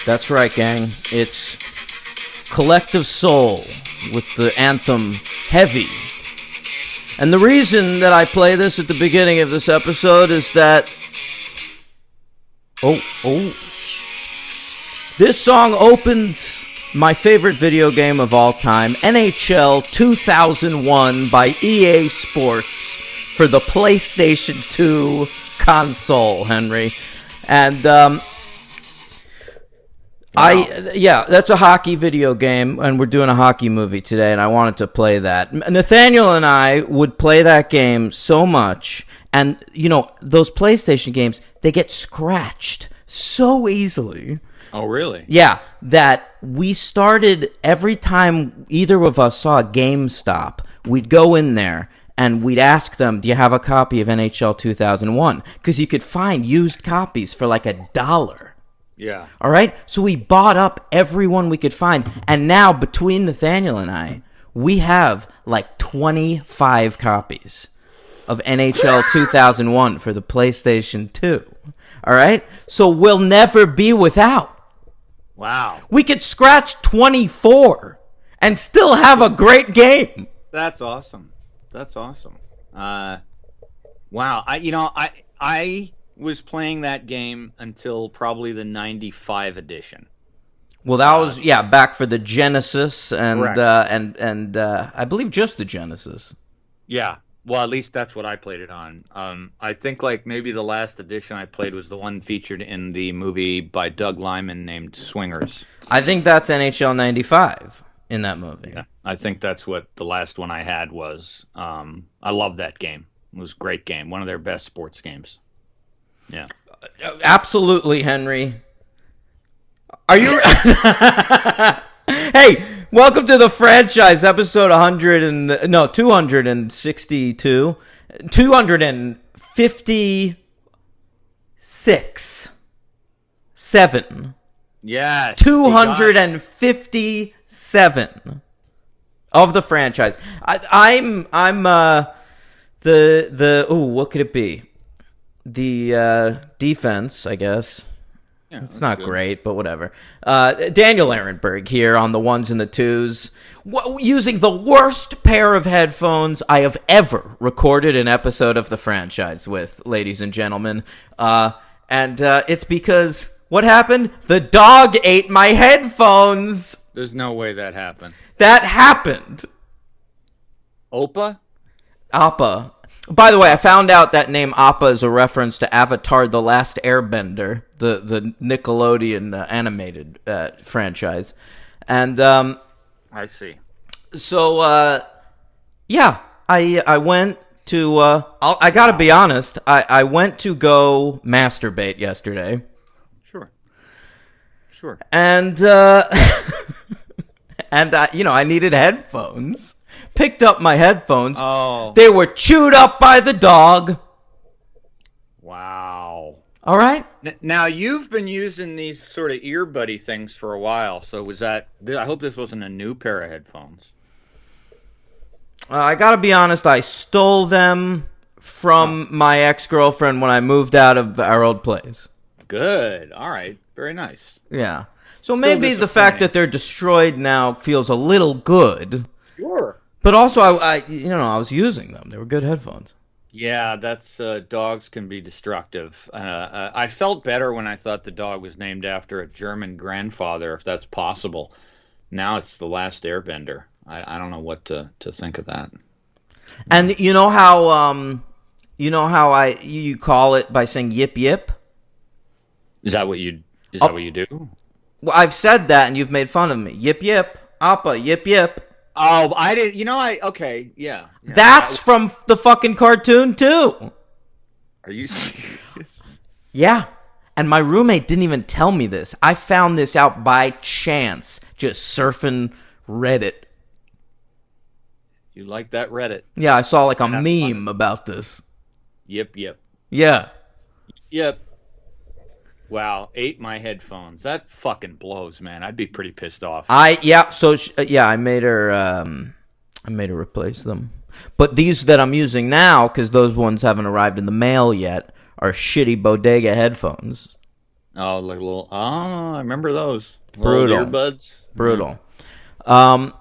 That's right, gang. It's Collective Soul with the anthem Heavy. And the reason that I play this at the beginning of this episode is that... This song opened my favorite video game of all time, NHL 2001 by EA Sports for the PlayStation 2 console, Henry. And, that's a hockey video game, and we're doing a hockey movie today, and I wanted to play that. Nathaniel and I would play that game so much, and, you know, those PlayStation games, they get scratched so easily. Oh, really? Yeah, that we started, every time either of us saw a GameStop, we'd go in there, and we'd ask them, do you have a copy of NHL 2001? Because you could find used copies for like $1. Yeah. All right? So we bought up every one we could find. And now, between Nathaniel and I, we have like 25 copies of NHL 2001 for the PlayStation 2. All right? So we'll never be without. Wow. We could scratch 24 and still have a great game. That's awesome. That's awesome. Wow. I was playing that game until probably the 95 edition. Well, that was back for the Genesis and correct. I believe just the Genesis. Yeah. Well, at least that's what I played it on. I think like maybe the last edition I played was the one featured in the movie by Doug Liman named Swingers. I think that's NHL 95 in that movie. Yeah. I think that's what the last one I had was. I love that game. It was a great game. One of their best sports games. Yeah. Absolutely, Henry. Are you... Hey, welcome to the franchise, episode 262. 256. 7. Yes. 257 of the franchise. I'm what could it be? The defense, I guess. Yeah, it's not good. Great, but whatever. Daniel Ehrenberg here on the ones and the twos, using the worst pair of headphones I have ever recorded an episode of the franchise with, ladies and gentlemen. And it's because, what happened? The dog ate my headphones. There's no way that happened. That happened. Oppa? Appa. By the way, I found out that name Appa is a reference to Avatar: The Last Airbender, the Nickelodeon animated franchise. And I see. So I went to I got to be honest, I went to go masturbate yesterday. Sure. And and I needed headphones. Picked up my headphones. Oh. They were chewed up by the dog. Wow. All right. Now, you've been using these sort of earbuddy things for a while, so I hope this wasn't a new pair of headphones. I gotta be honest, I stole them from my ex-girlfriend when I moved out of our old place. Good. All right. Very nice. Yeah. So maybe the fact that they're destroyed now feels a little good. Sure. But also, I was using them. They were good headphones. Yeah, that's dogs can be destructive. I felt better when I thought the dog was named after a German grandfather, if that's possible. Now it's The Last Airbender. I don't know what to think of that. And you know how you call it by saying yip yip? Is that what you do? Well, I've said that, and you've made fun of me. Yip yip, appa, yip yip. Oh, I didn't. Okay, yeah. That's from the fucking cartoon too. Are you serious? Yeah. And my roommate didn't even tell me this. I found this out by chance, just surfing Reddit. You like that Reddit? Yeah, I saw like a meme about this. Yep. Yeah. Yep. Wow, ate my headphones. That fucking blows, man. I'd be pretty pissed off. I made her replace them. But these that I'm using now, because those ones haven't arrived in the mail yet, are shitty Bodega headphones. Oh, like a little. Oh, I remember those little Brutal. earbuds. Yeah. Brutal. Um,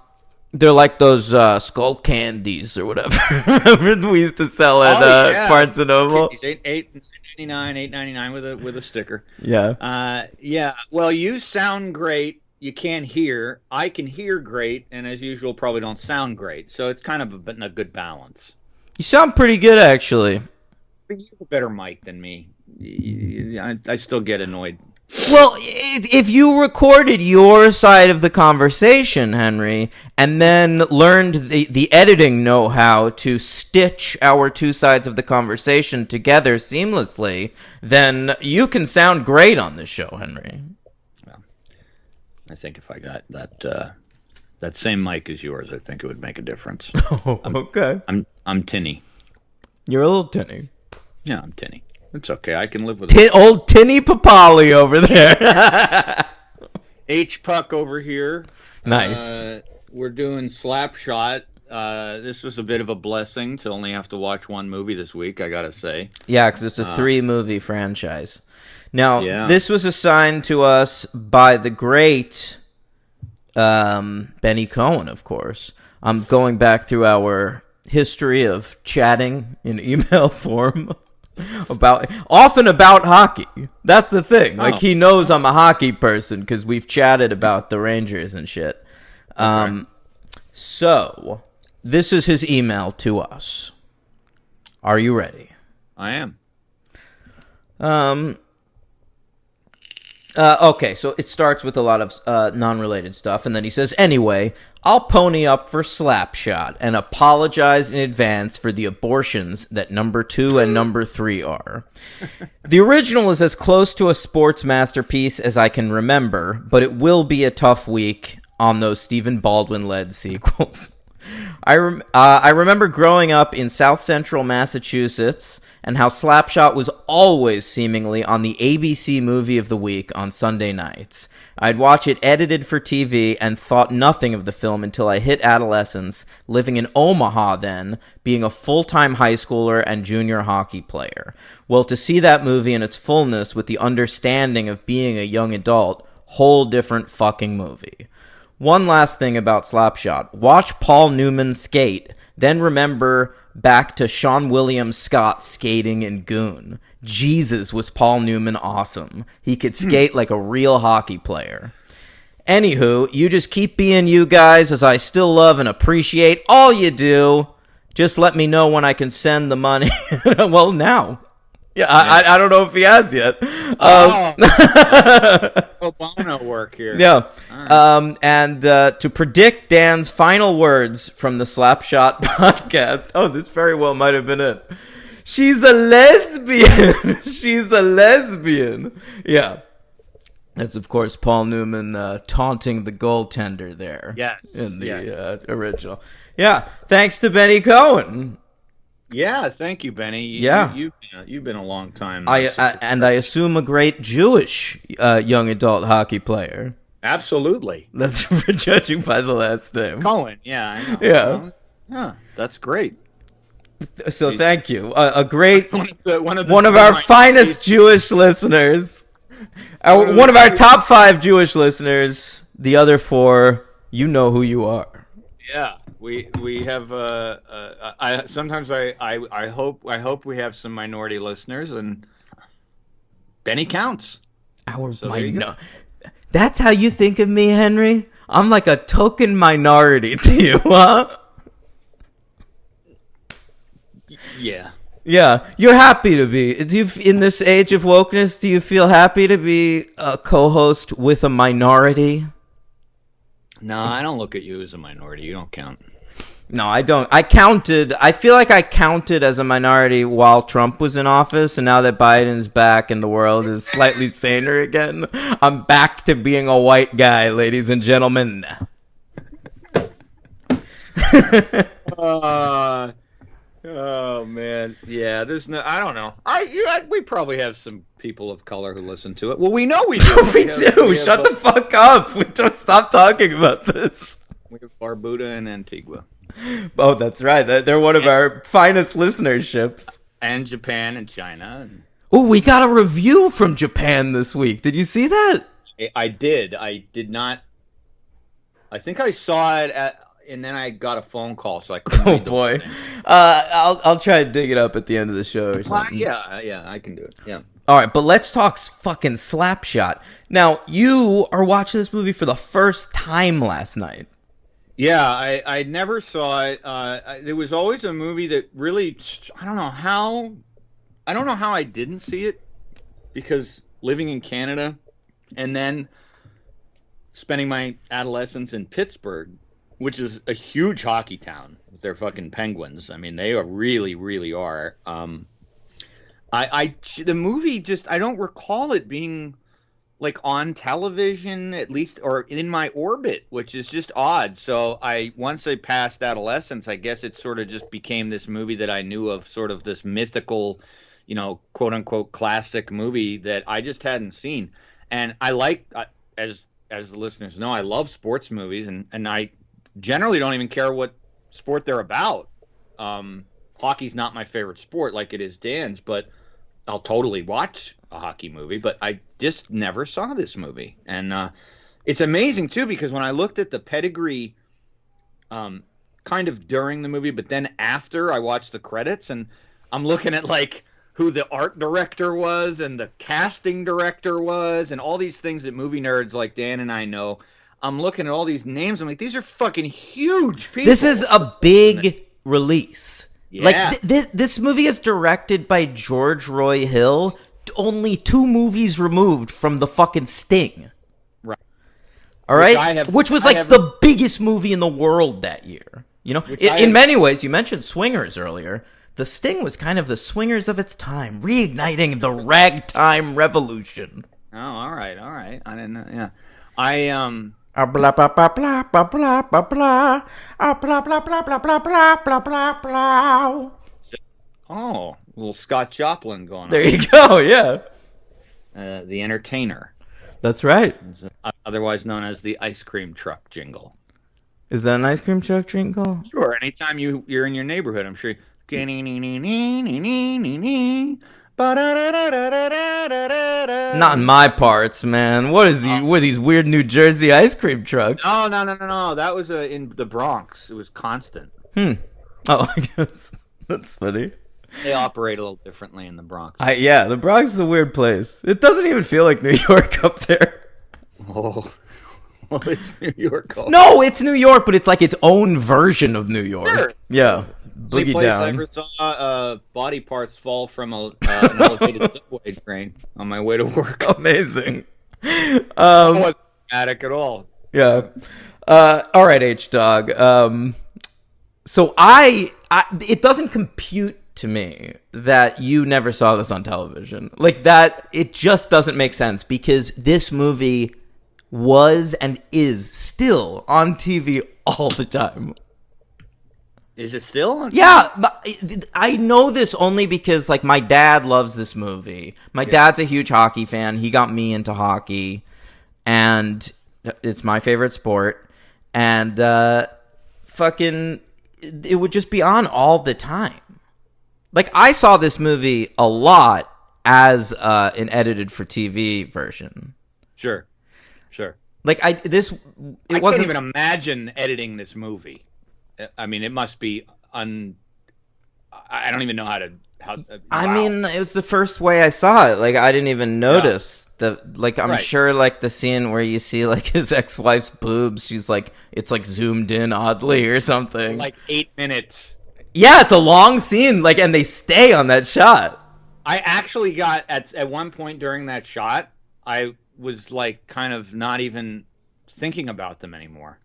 they're like those skull candies or whatever. Remember we used to sell at Oh yeah, Barnes and Noble? $8.99 with a sticker. Yeah. Yeah. Well, you sound great. You can't hear. I can hear great, and as usual, probably don't sound great. So it's kind of a good balance. You sound pretty good, actually. But you have a better mic than me. I still get annoyed. Well, if you recorded your side of the conversation, Henry, and then learned the editing know-how to stitch our two sides of the conversation together seamlessly, then you can sound great on this show, Henry. Well, I think if I got that same mic as yours, I think it would make a difference. Oh, okay. I'm tinny. You're a little tinny. Yeah, I'm tinny. It's okay. I can live with it. Old Tinny Papali over there. H Puck over here. Nice. We're doing Slapshot. This was a bit of a blessing to only have to watch one movie this week, I gotta say. Yeah, because it's a 3-movie franchise. Now, Yeah. this was assigned to us by the great Benny Cohen, of course. I'm going back through our history of chatting in email form often about hockey. That's the thing. Like, he knows I'm a hockey person because we've chatted about the Rangers and shit. So, this is his email to us. Are you ready? I am. Okay, so it starts with a lot of non-related stuff, and then he says, anyway, I'll pony up for Slapshot and apologize in advance for the abortions that number 2 and number 3 are. The original is as close to a sports masterpiece as I can remember, but it will be a tough week on those Stephen Baldwin-led sequels. I remember growing up in South Central Massachusetts and how Slapshot was always seemingly on the ABC Movie of the Week on Sunday nights. I'd watch it edited for TV and thought nothing of the film until I hit adolescence, living in Omaha then, being a full-time high schooler and junior hockey player. Well, to see that movie in its fullness with the understanding of being a young adult, whole different fucking movie. One last thing about Slapshot. Watch Paul Newman skate, then remember back to Sean William Scott skating in Goon. Jesus, was Paul Newman awesome. He could skate like a real hockey player. Anywho, you just keep being you guys, as I still love and appreciate all you do. Just let me know when I can send the money. Well, now. Yeah, I don't know if he has yet. Pro bono work here. Yeah. Right. And to predict Dan's final words from the Slapshot podcast. Oh, this very well might have been it. She's a lesbian. She's a lesbian. Yeah. That's, of course, Paul Newman taunting the goaltender there. Yes. In the original. Yeah. Thanks to Benny Cohen. Yeah, thank you, Benny. You've been a long time. I assume a great Jewish young adult hockey player. Absolutely. That's for judging by the last name. Cohen. Yeah, I know. Yeah. Well, yeah, that's great. So thank you. A great one of our finest Jewish listeners. One of our top 5 Jewish listeners. The other 4, you know who you are. Yeah, we have. I hope we have some minority listeners, and Benny counts. That's how you think of me, Henry? I'm like a token minority to you, huh? Yeah. Yeah, you're happy to be. In this age of wokeness, do you feel happy to be a co-host with a minority? No, I don't look at you as a minority. You don't count. No, I don't. I feel like I counted as a minority while Trump was in office, and now that Biden's back and the world is slightly saner again, I'm back to being a white guy, ladies and gentlemen. Oh man, yeah. There's no. I don't know. We probably have some people of color who listen to it. Well, we know we do. We do. Shut the fuck up. We don't stop talking about this. We have Barbuda and Antigua. Oh, that's right. They're one of our finest listenerships. And Japan and China. Oh, we got a review from Japan this week. Did you see that? I did. I did not. I think I saw it and then I got a phone call, so I couldn't Oh read the whole boy. thing. I'll try to dig it up at the end of the show or Well, something. yeah, I can do it. Yeah. All right, but let's talk fucking Slapshot. Now, you are watching this movie for the first time last night. Yeah, I never saw it. There was always a movie that really, I don't know how I didn't see it, because living in Canada and then spending my adolescence in Pittsburgh, which is a huge hockey town with their fucking Penguins. I mean, they are really are. The movie just, I don't recall it being like on television, at least, or in my orbit, which is just odd. So once I passed adolescence, I guess it sort of just became this movie that I knew of, sort of this mythical, quote unquote classic movie that I just hadn't seen. And I like, as the listeners know, I love sports movies, and I generally don't even care what sport they're about. Hockey's not my favorite sport like it is Dan's, but I'll totally watch a hockey movie, but I just never saw this movie. And it's amazing, too, because when I looked at the pedigree kind of during the movie, but then after I watched the credits, and I'm looking at, like, who the art director was and the casting director was and all these things that movie nerds like Dan and I know. I'm looking at all these names. I'm like, these are fucking huge people. This is a big release. Yeah. Like, this movie is directed by George Roy Hill, only 2 movies removed from the fucking Sting. Right. All right? Which was like the biggest movie in the world that year. In many ways, you mentioned Swingers earlier. The Sting was kind of the Swingers of its time, reigniting the ragtime revolution. Oh, all right. I didn't know. Yeah. Blah blah blah blah blah blah blah blah blah blah blah blah blah blah blah blah blah. Oh, a little Scott Joplin going on. There you go. Yeah. The Entertainer. That's right. Otherwise known as the ice cream truck jingle. Is that an ice cream truck jingle? Sure. Anytime you're in your neighborhood, I'm sure. Not in my parts, man. What are these weird New Jersey ice cream trucks? No. That was in the Bronx. It was constant. Oh, I guess that's funny. They operate a little differently in the Bronx. Yeah, the Bronx is a weird place. It doesn't even feel like New York up there. Oh, well, it's New York. No, it's New York, but it's like its own version of New York. Sure. Yeah. Boogie down. I ever saw body parts fall from an elevated subway train on my way to work. Amazing. It wasn't dramatic at all. Yeah. All right, H-Dog. So it doesn't compute to me that you never saw this on television. Like that, it just doesn't make sense, because this movie was and is still on TV all the time. Is it still on? Yeah, but I know this only because, like, my dad loves this movie. My dad's a huge hockey fan. He got me into hockey, and it's my favorite sport. And fucking, it would just be on all the time. Like, I saw this movie a lot as an edited for TV version. Sure. Like, I can't even imagine editing this movie. I mean, it must be I don't even know how. I wow. mean, it was the first way I saw it. Like, I didn't even notice I'm sure, like, the scene where you see, like, his ex-wife's boobs, she's like, it's like zoomed in oddly or something. Like 8 minutes. Yeah, it's a long scene, like, and they stay on that shot. I actually got at one point during that shot, I was like kind of not even thinking about them anymore.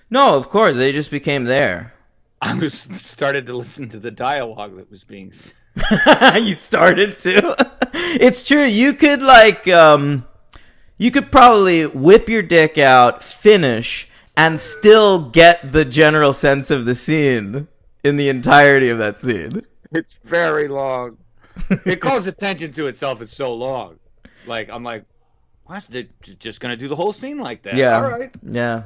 No, of course, they just became there. I started to listen to the dialogue that was being said. You started to? It's true. You could, like, you could probably whip your dick out, finish, and still get the general sense of the scene in the entirety of that scene. It's very long. It calls attention to itself. It's so long. Like, I'm like, what? They're just going to do the whole scene like that? Yeah. All right. Yeah.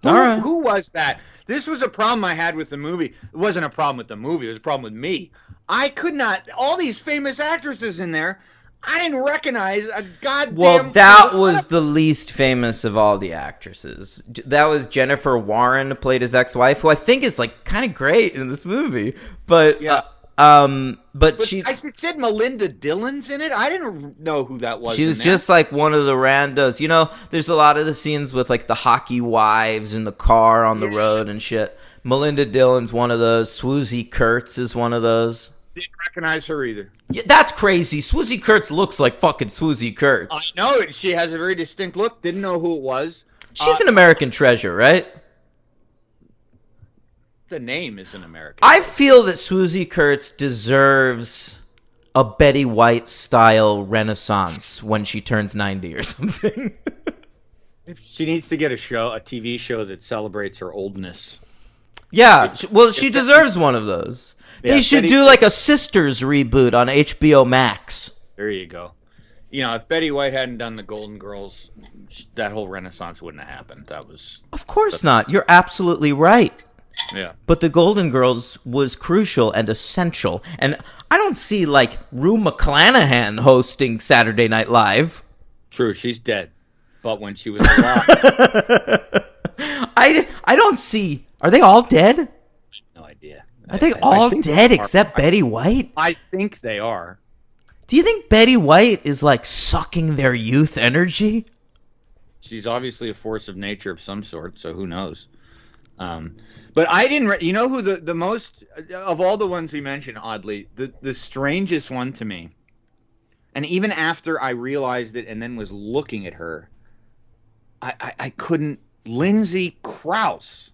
All right. Who was that? This was a problem I had with the movie. It wasn't a problem with the movie. It was a problem with me. I could not. All these famous actresses in there, I didn't recognize a goddamn. Well, that was the least famous of all the actresses. That was Jennifer Warren, played his ex-wife, who I think is like kind of great in this movie. But Yeah. but she I said Melinda Dillon's in it. I didn't know who that was. she was just like one of the randos. You know, there's a lot of the scenes with like the hockey wives in the car on the road and shit. Melinda Dillon's one of those. Swoosie Kurtz is one of those. Didn't recognize her either. Yeah, that's crazy. Swoosie Kurtz looks like fucking Swoosie Kurtz. I know it. She has a very distinct look. Didn't know who it was. She's an American treasure, right? The name is an American. I feel that Swoosie Kurtz deserves a Betty White style renaissance when she turns 90 or something. She needs to get a TV show that celebrates her oldness. Yeah, well, she deserves one of those. Yeah, They should do like a Sisters reboot on HBO Max. There you go. You know, if Betty White hadn't done the Golden Girls, that whole renaissance wouldn't have happened. That was... Of course not. You're absolutely right. Yeah. But the Golden Girls was crucial and essential. And I don't see, like, Rue McClanahan hosting Saturday Night Live. True, she's dead. But when she was alive... I don't see... Are they all dead? No idea. Are they I all think dead they are. except Betty White? I think they are. Do you think Betty White is, like, sucking their youth energy? She's obviously a force of nature of some sort, so who knows? But I didn't... You know who the most... Of all the ones we mentioned, oddly, the strangest one to me, and even after I realized it and then was looking at her, I couldn't... Lindsay Krause.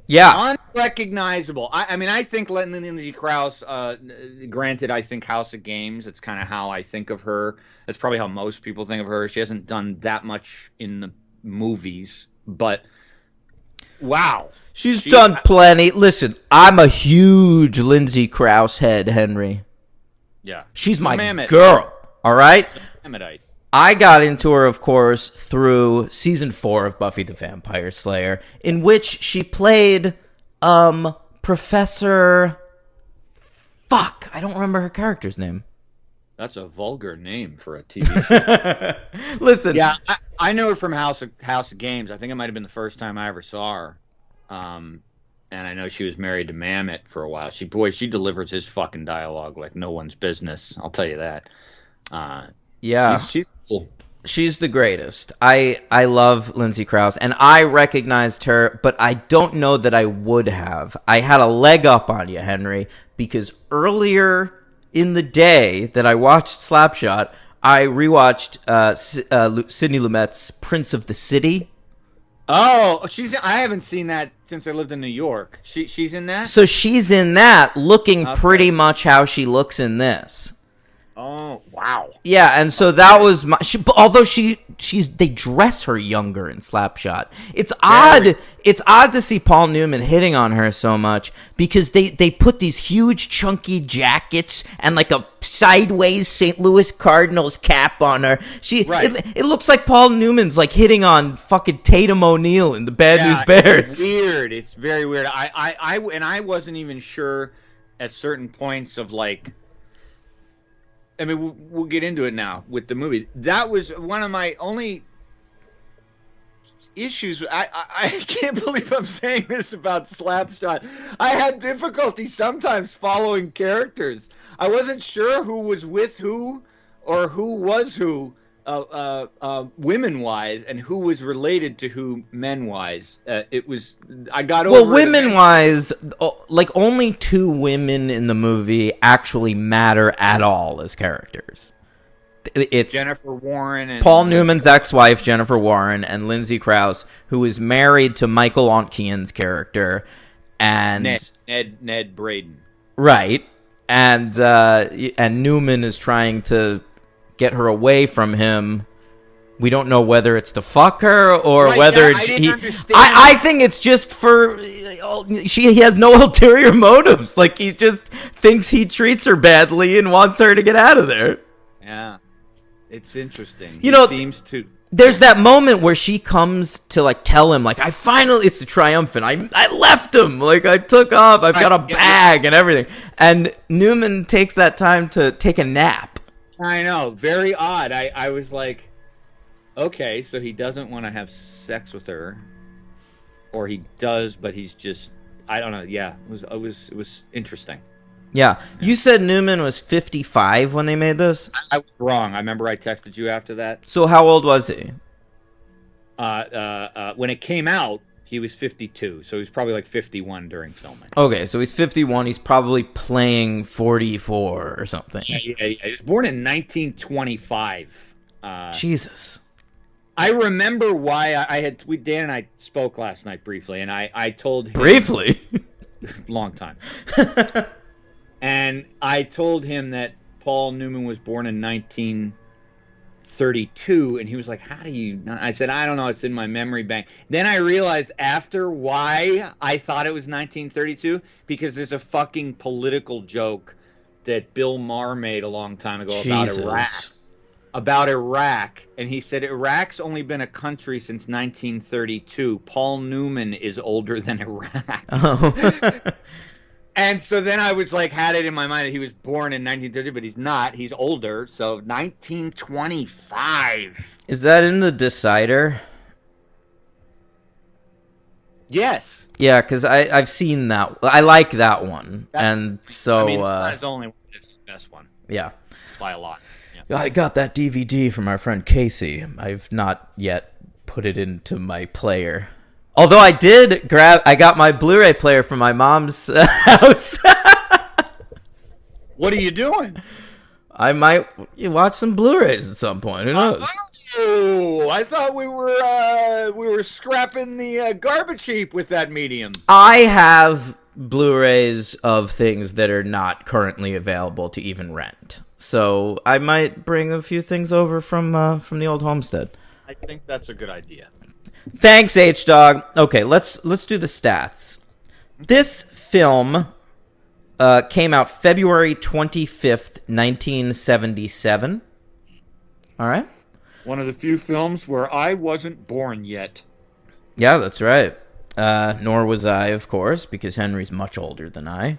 Yeah. Unrecognizable. I mean, I think Lindsay Krause, granted, I think House of Games, it's kind of how I think of her. That's probably how most people think of her. She hasn't done that much in the movies, but wow. She's done plenty. Listen, I'm a huge Lindsay Krause head, Henry. Yeah. She's my Mammoth. girl, all right? Ammonite. I got into her, of course, through season 4 of Buffy the Vampire Slayer, in which she played, Professor... Fuck, I don't remember her character's name. That's a vulgar name for a TV show. Listen. Yeah, I know her from House of Games. I think it might have been the first time I ever saw her. And I know she was married to Mamet for a while. She delivers his fucking dialogue like no one's business. I'll tell you that. Yeah. She's cool. She's the greatest. I love Lindsay Krause, and I recognized her, but I don't know that I would have. I had a leg up on you, Henry, because earlier in the day that I watched Slapshot, I rewatched Sidney Lumet's Prince of the City. Oh, I haven't seen that since I lived in New York. She's in that? So she's in that, looking pretty much how she looks in this. Oh, wow. Yeah, and so that was my... although they dress her younger in Slapshot. It's odd. It's odd to see Paul Newman hitting on her so much because they put these huge chunky jackets and like a sideways St. Louis Cardinals cap on her. It looks like Paul Newman's like hitting on fucking Tatum O'Neal in the Bad News Bears. It's weird. It's very weird. I wasn't even sure at certain points of like... I mean, we'll get into it now with the movie. That was one of my only issues. I can't believe I'm saying this about Slapshot. I had difficulty sometimes following characters. I wasn't sure who was with who or who was who women-wise and who was related to who men-wise. I got over it. Well, women-wise, like only 2 women in the movie actually matter at all as characters. It's Jennifer Warren and Paul Newman's ex-wife, Jennifer Warren, and Lindsay Krause, who is married to Michael Ontkean's character, and Ned Braden. Right, and Newman is trying to get her away from him. We don't know whether it's to fuck her or whether I think it's just for he has no ulterior motives. Like he just thinks he treats her badly and wants her to get out of there. Yeah, it's interesting. You know, seems to. There's that moment where she comes to like tell him like, I finally, it's triumphant. I left him. Like I took off. I've got a bag and everything. And Newman takes that time to take a nap. I know. Very odd. I was like, okay, so he doesn't want to have sex with her, or he does, but he's just, I don't know. Yeah, it was interesting. Yeah. You said Newman was 55 when they made this? I was wrong. I remember I texted you after that. So how old was he? When it came out, he was 52. So he was probably like 51 during filming. Okay, so he's 51. He's probably playing 44 or something. Yeah. He was born in 1925. Jesus. I remember why Dan and I spoke last night briefly, and I told him. Briefly? Long time. And I told him that Paul Newman was born in 1932, and he was like, how do you not? I said, I don't know, it's in my memory bank. Then I realized after why I thought it was 1932, because there's a fucking political joke that Bill Maher made a long time ago about Iraq, and he said Iraq's only been a country since 1932. Paul Newman is older than Iraq. Oh. And so then I was like, had it in my mind that he was born in 1930, but he's not. He's older, so 1925. Is that in the Decider? Yes. Yeah, because I've seen that. I like that one, and so I mean, it's not his only one. It's his best one. Yeah, by a lot. Yeah. I got that DVD from our friend Casey. I've not yet put it into my player. Although I got my Blu-ray player from my mom's house. What are you doing? I might watch some Blu-rays at some point. Who knows? Oh, I thought we were scrapping the garbage heap with that medium. I have Blu-rays of things that are not currently available to even rent. So I might bring a few things over from the old homestead. I think that's a good idea. Thanks, H-Dog. Okay, let's do the stats. This film came out February 25th, 1977. All right? One of the few films where I wasn't born yet. Yeah, that's right. Nor was I, of course, because Henry's much older than I.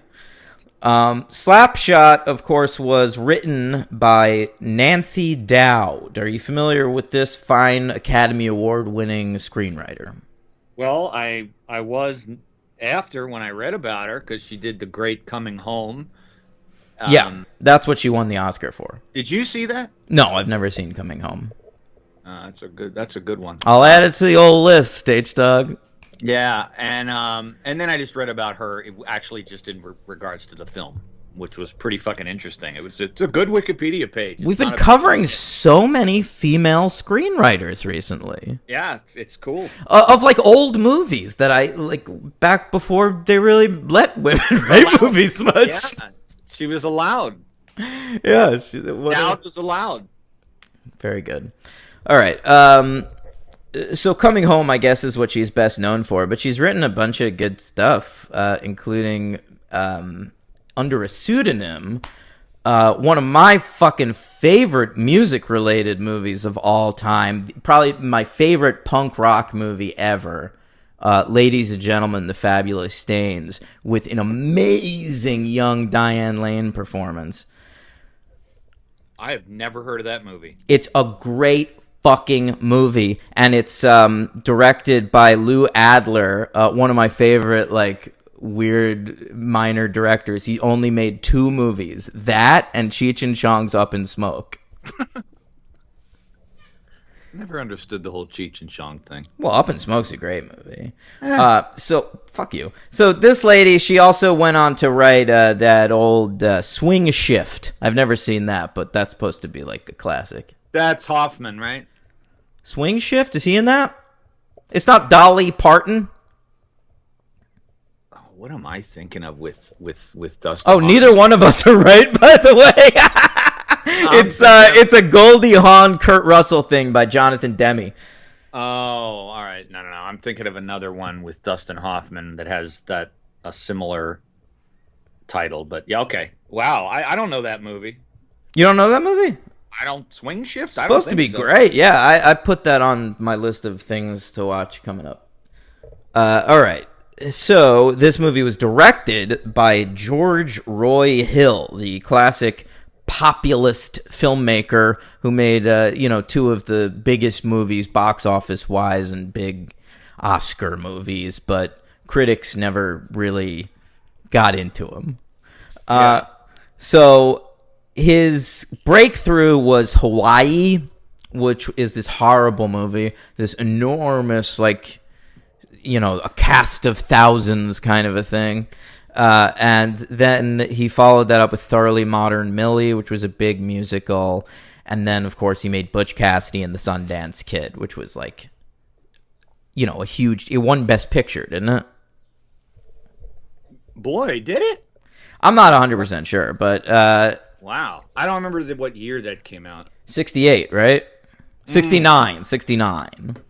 Slapshot, of course, was written by Nancy Dowd. Are you familiar with this fine Academy Award-winning screenwriter? Well, I was after when I read about her, because she did The Great Coming Home. Yeah, that's what she won the Oscar for. Did you see that? No, I've never seen Coming Home. That's a good one. I'll add it to the old list, H-Dog. Yeah, and then I just read about her actually just in regards to the film, which was pretty fucking interesting. It's a good Wikipedia page. We've been covering so many female screenwriters recently. Yeah, it's cool. Of like old movies that I like back before they really let women write movies much. Yeah, she was allowed. Yeah, Dowd was allowed. Very good. All right. So Coming Home, I guess, is what she's best known for, but she's written a bunch of good stuff, including under a pseudonym, one of my fucking favorite music-related movies of all time, probably my favorite punk rock movie ever, Ladies and Gentlemen, The Fabulous Stains, with an amazing young Diane Lane performance. I have never heard of that movie. It's a great fucking movie, and it's directed by Lou Adler, one of my favorite like weird minor directors. He only made 2 movies, that and Cheech and Chong's Up in Smoke. Never understood the whole Cheech and Chong thing. Well, Up in Smoke's a great movie. So fuck you. So this lady, she also went on to write that old Swing Shift. I've never seen that, but that's supposed to be like a classic. That's Hoffman, right? Swing Shift? Is he in that? It's not Dolly Parton? Oh, what am I thinking of with Dustin? Oh, Hoffman? Neither one of us are right, by the way. It's a Goldie Hawn, Kurt Russell thing by Jonathan Demme. Oh, all right. No. I'm thinking of another one with Dustin Hoffman that has a similar title. But yeah, okay. Wow, I don't know that movie. You don't know that movie? I don't swing shift. I don't Supposed to be think so. great. Yeah, I put that on my list of things to watch coming up. All right. So this movie was directed by George Roy Hill, the classic populist filmmaker who made two of the biggest movies box office wise and big Oscar movies, but critics never really got into him. So his breakthrough was Hawaii, which is this horrible movie, this enormous, like, a cast of thousands kind of a thing. And then he followed that up with Thoroughly Modern Millie, which was a big musical. And then, of course, he made Butch Cassidy and the Sundance Kid, which was like, a huge... It won Best Picture, didn't it? Boy, did it? I'm not 100% sure, but... Wow. I don't remember what year that came out. 68, right? 69.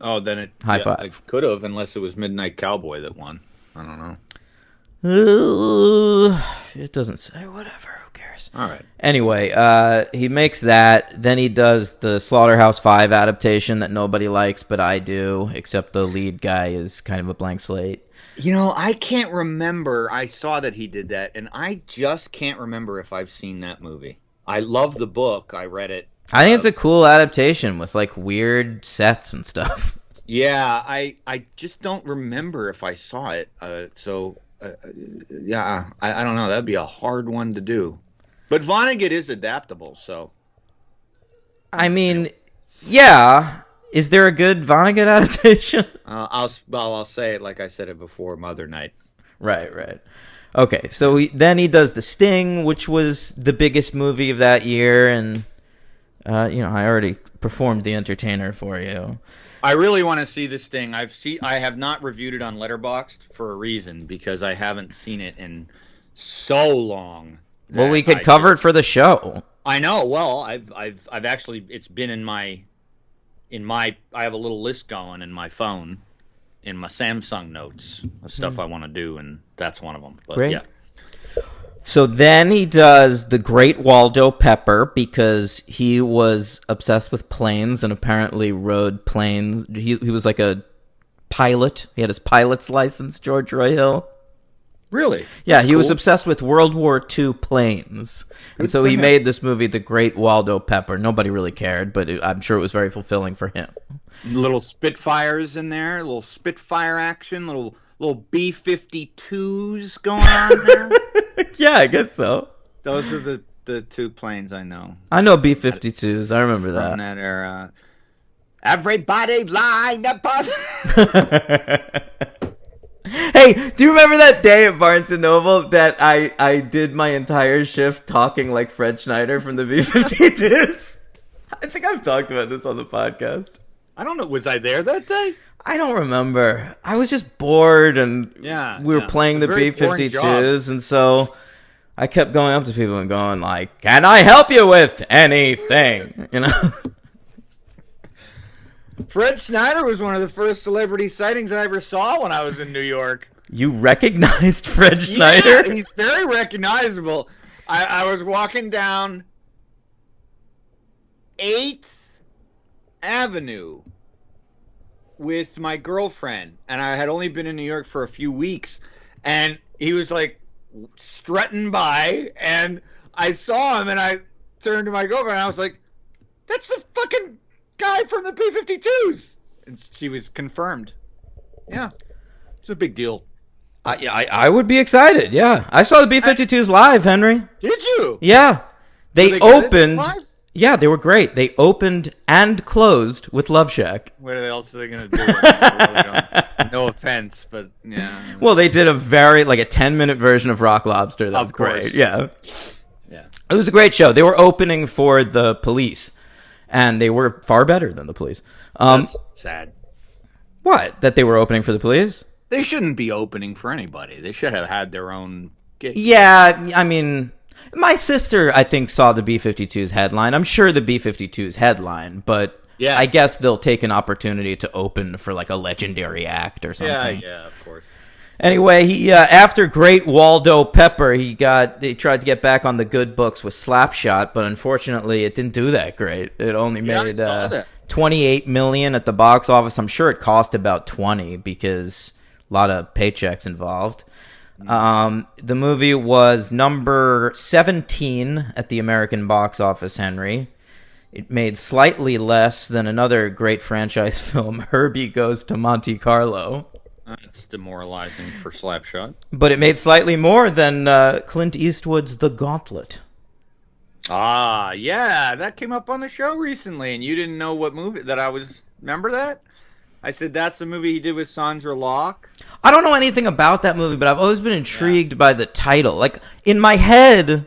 Oh, then it... High five. It could have, unless it was Midnight Cowboy that won. I don't know. It doesn't say. Whatever. Who cares? All right. Anyway, he makes that. Then he does the Slaughterhouse 5 adaptation that nobody likes, but I do, except the lead guy is kind of a blank slate. I can't remember. I saw that he did that, and I just can't remember if I've seen that movie. I love the book. I read it. I think it's a cool adaptation with, like, weird sets and stuff. Yeah, I just don't remember if I saw it. I don't know. That'd be a hard one to do. But Vonnegut is adaptable, so. I mean, yeah. Is there a good Vonnegut adaptation? I'll say it like I said it before, Mother Night. Right. Okay, so then he does The Sting, which was the biggest movie of that year, and I already performed The Entertainer for you. I really want to see The Sting. I have not reviewed it on Letterboxd for a reason, because I haven't seen it in so long. Well, we could cover it for the show. I know. Well, I've actually, it's been I have a little list going in my phone, in my Samsung notes of stuff I want to do, and that's one of them. But, great. Yeah. So then he does The Great Waldo Pepper, because he was obsessed with planes and apparently rode planes. He was like a pilot. He had his pilot's license, George Roy Hill. Really? Yeah, That's he was cool. obsessed with World War II planes. And so he made this movie, The Great Waldo Pepper. Nobody really cared, but I'm sure it was very fulfilling for him. Little Spitfires in there, little Spitfire action, little B-52s going on there. Yeah, I guess so. Those are the two planes I know. I know B-52s. I remember From that. that era. Everybody line up on... Hey, do you remember that day at Barnes & Noble that I did my entire shift talking like Fred Schneider from the B-52s? I think I've talked about this on the podcast. I don't know. Was I there that day? I don't remember. I was just bored, and we were playing the B-52s, and so I kept going up to people and going like, "Can I help you with anything?" Fred Schneider was one of the first celebrity sightings I ever saw when I was in New York. You recognized Fred Schneider? Yeah, he's very recognizable. I was walking down 8th Avenue with my girlfriend, and I had only been in New York for a few weeks, and he was like strutting by, and I saw him, and I turned to my girlfriend, and I was like, "That's the fucking guy from the B-52s," and she was confirmed. Yeah, it's a big deal. I would be excited. Yeah, I saw the B-52s live, Henry. Did you? Yeah, they good opened. live? Yeah, they were great. They opened and closed with Love Shack. What else are they gonna do? No offense, but yeah. Well, they did a 10-minute version of Rock Lobster. That was great. Yeah. It was a great show. They were opening for the Police, and they were far better than the Police. That's sad. What? That they were opening for the Police? They shouldn't be opening for anybody. They should have had their own gig. Yeah, I mean, my sister, I think, saw the B-52s headline. I'm sure the B-52s headline, but yes. I guess they'll take an opportunity to open for like a legendary act or something. Yeah, of course. Anyway, he after Great Waldo Pepper, he tried to get back on the good books with Slapshot, but unfortunately, it didn't do that great. It only made 28 million at the box office. I'm sure it cost about 20 because a lot of paychecks involved. The movie was number 17 at the American box office, Henry. It made slightly less than another great franchise film, Herbie Goes to Monte Carlo. That's demoralizing for Slapshot. But it made slightly more than Clint Eastwood's The Gauntlet. Ah, yeah, that came up on the show recently, and you didn't know what movie that I was. Remember that? I said that's the movie he did with Sandra Locke. I don't know anything about that movie, but I've always been intrigued by the title. Like, in my head,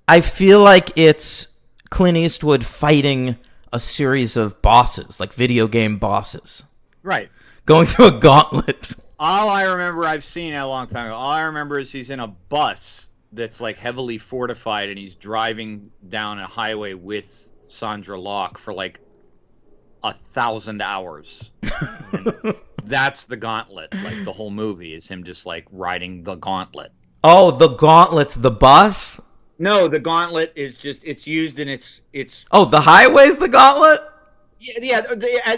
I feel like it's Clint Eastwood fighting a series of bosses, like video game bosses. Right. Going through a gauntlet. All I remember, I've seen it a long time ago, all I remember is he's in a bus that's like heavily fortified, and he's driving down a highway with Sandra Locke for like 1,000 hours. That's the Gauntlet. Like, the whole movie is him just like riding the Gauntlet. Oh, the Gauntlet's the bus? No, the Gauntlet is just, it's used in its Oh, the highway's the Gauntlet? Yeah,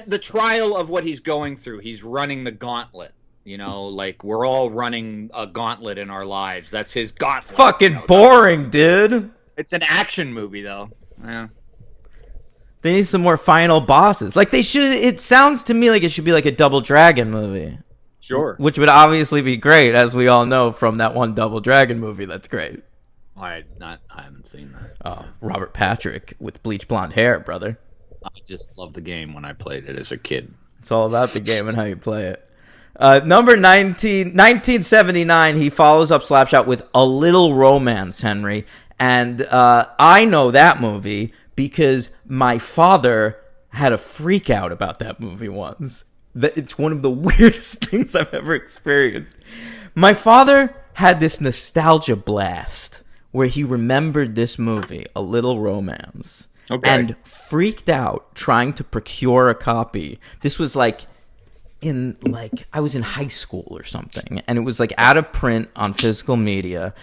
the trial of what he's going through. He's running the Gauntlet. You know, like, we're all running a gauntlet in our lives. That's his Gauntlet. Fucking boring, dude. It's an action movie, though. Yeah. They need some more final bosses. Like, they should. It sounds to me like it should be like a Double Dragon movie. Sure. Which would obviously be great, as we all know from that one Double Dragon movie. That's great. I haven't seen that. Oh, Robert Patrick with bleach blonde hair, brother. I just loved the game when I played it as a kid. It's all about the game and how you play it. Number 1979, he follows up Slapshot with A Little Romance, Henry. And I know that movie because my father had a freak out about that movie once. It's one of the weirdest things I've ever experienced. My father had this nostalgia blast where he remembered this movie, A Little Romance, and freaked out trying to procure a copy. This was like I was in high school or something, and it was like out of print on physical media.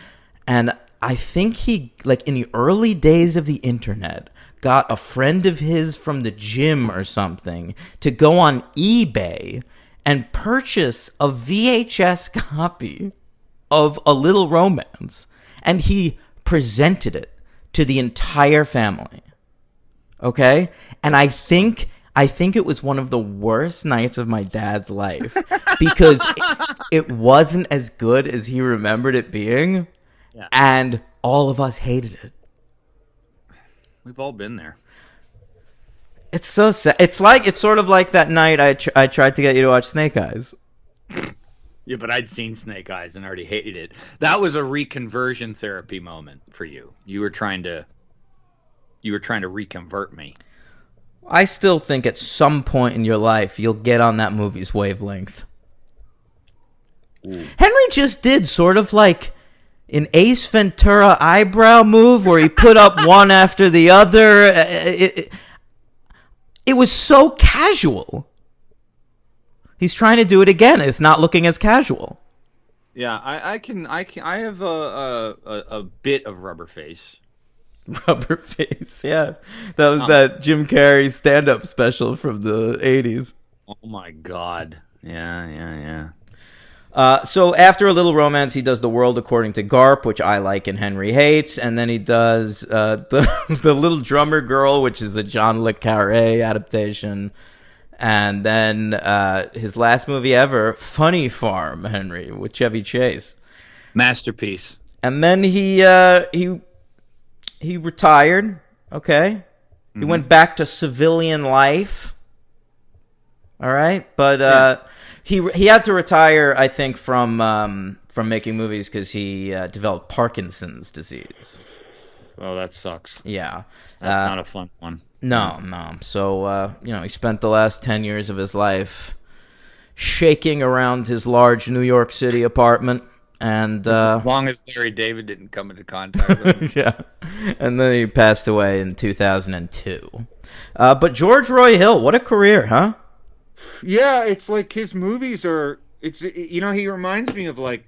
And I think he, like, in the early days of the internet, got a friend of his from the gym or something to go on eBay and purchase a VHS copy of A Little Romance, and he presented it to the entire family. Okay? And I think it was one of the worst nights of my dad's life because it wasn't as good as he remembered it being, and all of us hated it. We've all been there. It's so sad. It's sort of like that night I tried to get you to watch Snake Eyes. Yeah, but I'd seen Snake Eyes and already hated it. That was a reconversion therapy moment for you. You were trying to reconvert me. I still think at some point in your life you'll get on that movie's wavelength. Ooh. Henry just did sort of like an Ace Ventura eyebrow move where he put up one after the other. It was so casual. He's trying to do it again. It's not looking as casual. Yeah, I have a bit of rubber face. Rubber face, yeah. That was that Jim Carrey stand-up special from the 80s. Oh my God. Yeah. So after A Little Romance, he does The World According to Garp, which I like and Henry hates, and then he does the Little Drummer Girl, which is a John le Carré adaptation, and then his last movie ever, Funny Farm, Henry, with Chevy Chase. Masterpiece. And then he retired, okay? Mm-hmm. He went back to civilian life, all right? But he had to retire, I think, from making movies because he developed Parkinson's disease. Oh, that sucks. Yeah. That's not a fun one. No. So, he spent the last 10 years of his life shaking around his large New York City apartment. And as long as Larry David didn't come into contact with him. Yeah. And then he passed away in 2002. But George Roy Hill, what a career, huh? Yeah, it's like his movies are It's he reminds me of like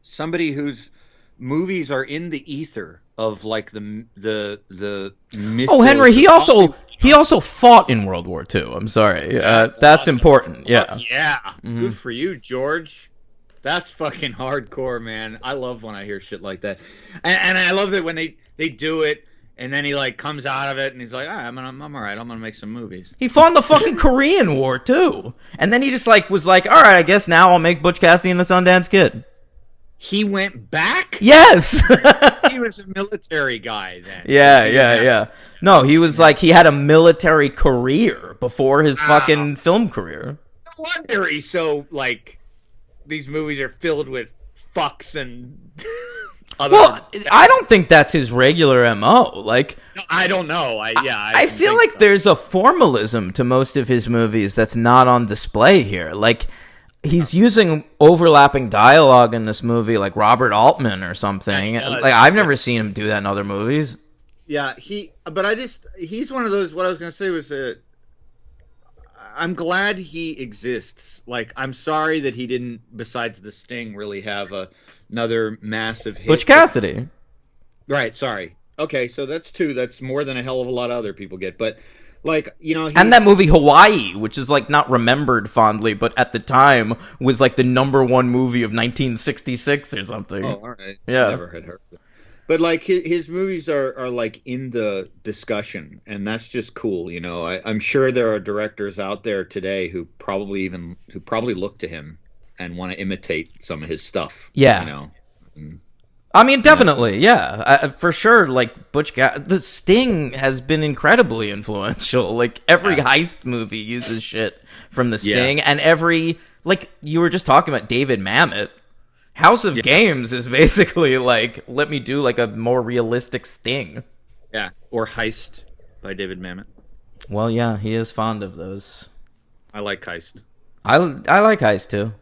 somebody whose movies are in the ether of like the Oh, Henry, mythos of Hollywood. he also fought in World War II. I'm sorry. That's That's awesome. important. Fuck Yeah. yeah. Hmm. Good for you, George. That's fucking hardcore, man. I love when I hear shit like that, and I love that when they do it, and then he like comes out of it, and he's like, "Ah, I'm all right. I'm gonna make some movies." He fought in the fucking Korean War too, and then he just like was like, "All right, I guess now I'll make Butch Cassidy and the Sundance Kid." He went back. Yes. He was a military guy then. Yeah, yeah, yeah. No, he was like he had a military career before his fucking film career. No wonder he's so like. These movies are filled with fucks and other. Well, I don't think that's his regular MO. Like, I don't know. I feel like there's a formalism to most of his movies that's not on display here. Like, he's using overlapping dialogue in this movie, like Robert Altman or something. Like, I've never seen him do that in other movies. Yeah, he's one of those. What I was gonna say was I'm glad he exists. Like, I'm sorry that he didn't, besides The Sting, really have another massive hit. Butch Cassidy. Right, sorry. Okay, so that's two. That's more than a hell of a lot of other people get. But, like, and that movie Hawaii, which is, like, not remembered fondly, but at the time was, like, the #1 movie of 1966 or something. Oh, all right. Yeah. Never had heard of it. But like his movies are like in the discussion, and that's just cool. I'm sure there are directors out there today who probably look to him and want to imitate some of his stuff. Yeah. I mean, definitely, yeah, for sure. Like the Sting has been incredibly influential. Like every heist movie uses shit from the Sting, and every like you were just talking about David Mamet. House of Games is basically like, let me do like a more realistic Sting. Yeah, or Heist by David Mamet. Well, yeah, he is fond of those. I like Heist. I like Heist too.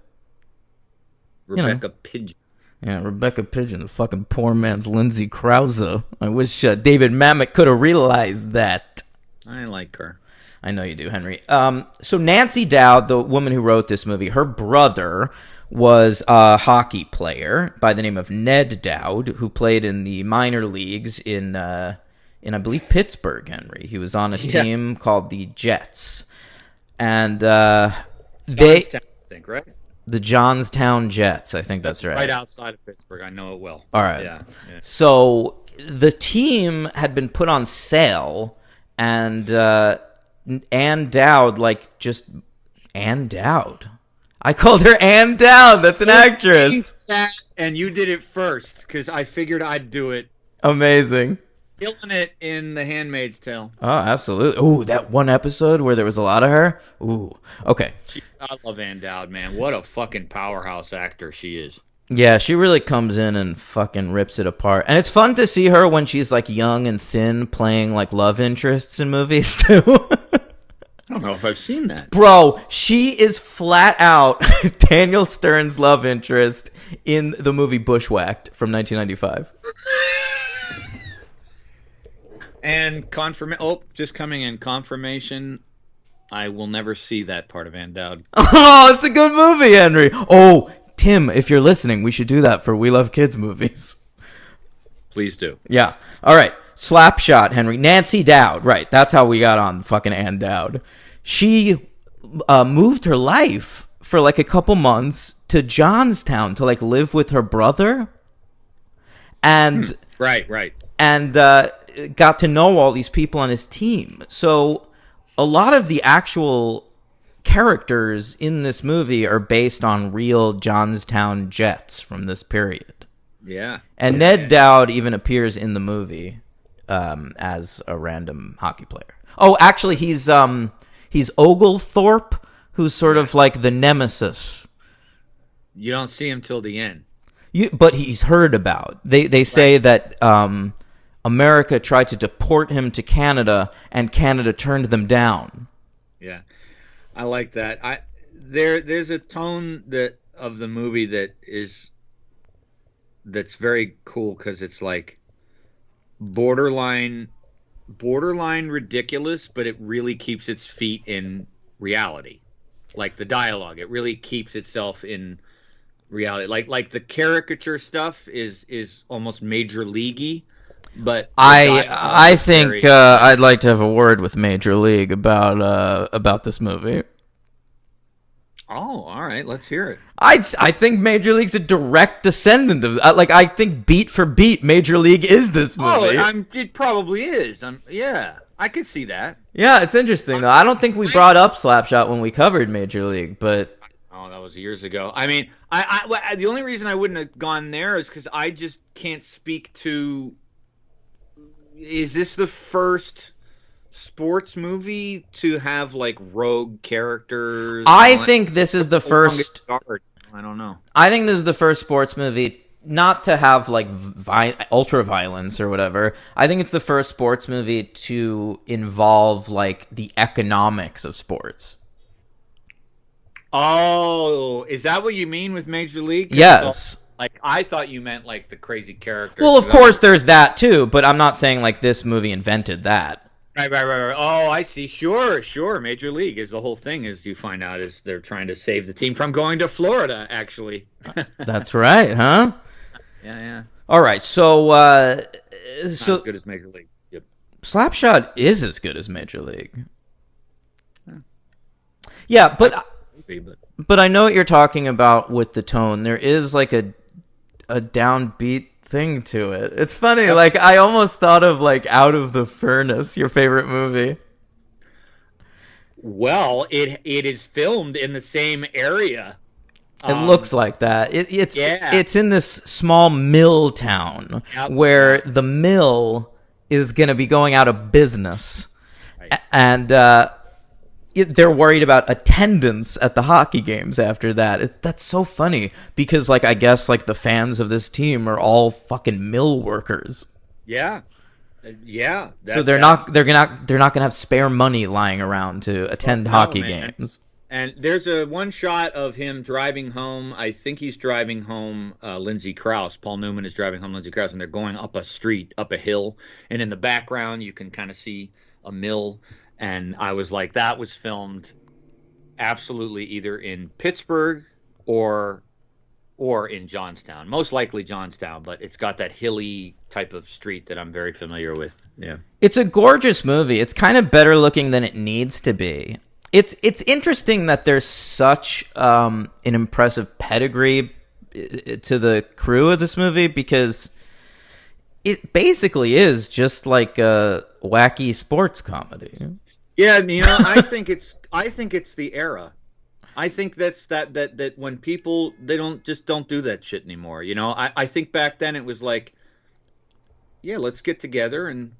Rebecca Pidgeon. Yeah, Rebecca Pidgeon, the fucking poor man's Lindsay Krause. I wish David Mamet could have realized that. I like her. I know you do, Henry. So Nancy Dowd, the woman who wrote this movie, her brother was a hockey player by the name of Ned Dowd, who played in the minor leagues in I believe Pittsburgh, Henry. He was on a team called the Jets. And Johnstown, I think, right? The Johnstown Jets, I think that's right. Right outside of Pittsburgh. I know it well. All right. Yeah. So the team had been put on sale, and Ann Dowd, Ann Dowd. I called her Ann Dowd. That's an actress. And you did it first, because I figured I'd do it. Amazing. Killing it in The Handmaid's Tale. Oh, absolutely. Ooh, that one episode where there was a lot of her. Ooh, okay. I love Ann Dowd, man. What a fucking powerhouse actor she is. Yeah, she really comes in and fucking rips it apart. And it's fun to see her when she's like young and thin playing like love interests in movies too. I don't know if I've seen that. Bro, she is flat out Daniel Stern's love interest in the movie Bushwhacked from 1995. And just coming in confirmation, I will never see that part of Ann Dowd. Oh, it's a good movie, Henry. Oh, Tim, if you're listening, we should do that for We Love Kids movies. Please do. Yeah. All right. Slapshot, Henry. Nancy Dowd. Right. That's how we got on fucking Ann Dowd. She moved her life for like a couple months to Johnstown to like live with her brother. And Right. And got to know all these people on his team. So a lot of the actual characters in this movie are based on real Johnstown Jets from this period. Yeah. And Ned Dowd even appears in the movie as a random hockey player. Oh, actually, he's Oglethorpe, who's sort of like the nemesis. You don't see him till the end. But he's heard about. They say that America tried to deport him to Canada, and Canada turned them down. Yeah, I like that. There's a tone of the movie that's very cool, because it's like borderline ridiculous, but it really keeps its feet in reality. like the dialogue. It really keeps itself in reality. Like the caricature stuff is almost major leaguey, but the I dialogue is think very. I'd like to have a word with Major League about this movie. Oh, all right, let's hear it. I think Major League's a direct descendant of I think beat for beat Major League is this movie. It probably is. Yeah, I could see that. Yeah, it's interesting though. I don't think we brought up Slapshot when we covered Major League, but Oh, that was years ago. I mean, the only reason I wouldn't have gone there is because I just can't speak to. Is this the first sports movie to have like rogue characters? I think this is the first. I don't know. I think this is the first sports movie not to have like ultra violence or whatever. I think it's the first sports movie to involve like the economics of sports. Oh, is that what you mean with Major League? Yes. Like I thought you meant like the crazy characters. Well, of course there's that too, but I'm not saying like this movie invented that. Right. Oh, I see. Sure. Major League is the whole thing. As you find out, is they're trying to save the team from going to Florida. Actually. That's right, huh? Yeah. All right, so Not as good as Major League. Yep. Slapshot is as good as Major League. Yeah, but I know what you're talking about with the tone. There is like a downbeat thing to it. It's funny. Yep. Like I almost thought of like Out of the Furnace, your favorite movie. Well, it is filmed in the same area. It looks like that. It's in this small mill town where the mill is going to be going out of business, right. And they're worried about attendance at the hockey games after that. That's so funny because, like, I guess like the fans of this team are all fucking mill workers. Yeah. So they're not gonna have spare money lying around to attend hockey games. And there's one shot of him driving home. I think he's driving home Lindsay Krause. Paul Newman is driving home Lindsay Krause, and they're going up a street, up a hill. And in the background, you can kind of see a mill. And I was like, that was filmed absolutely either in Pittsburgh or in Johnstown. Most likely Johnstown, but it's got that hilly type of street that I'm very familiar with. Yeah. It's a gorgeous movie. It's kind of better looking than it needs to be. It's interesting that there's such an impressive pedigree to the crew of this movie because it basically is just like a wacky sports comedy. Yeah, I think it's the era. I think that's that when people they don't do that shit anymore. I think back then it was like, yeah, let's get together and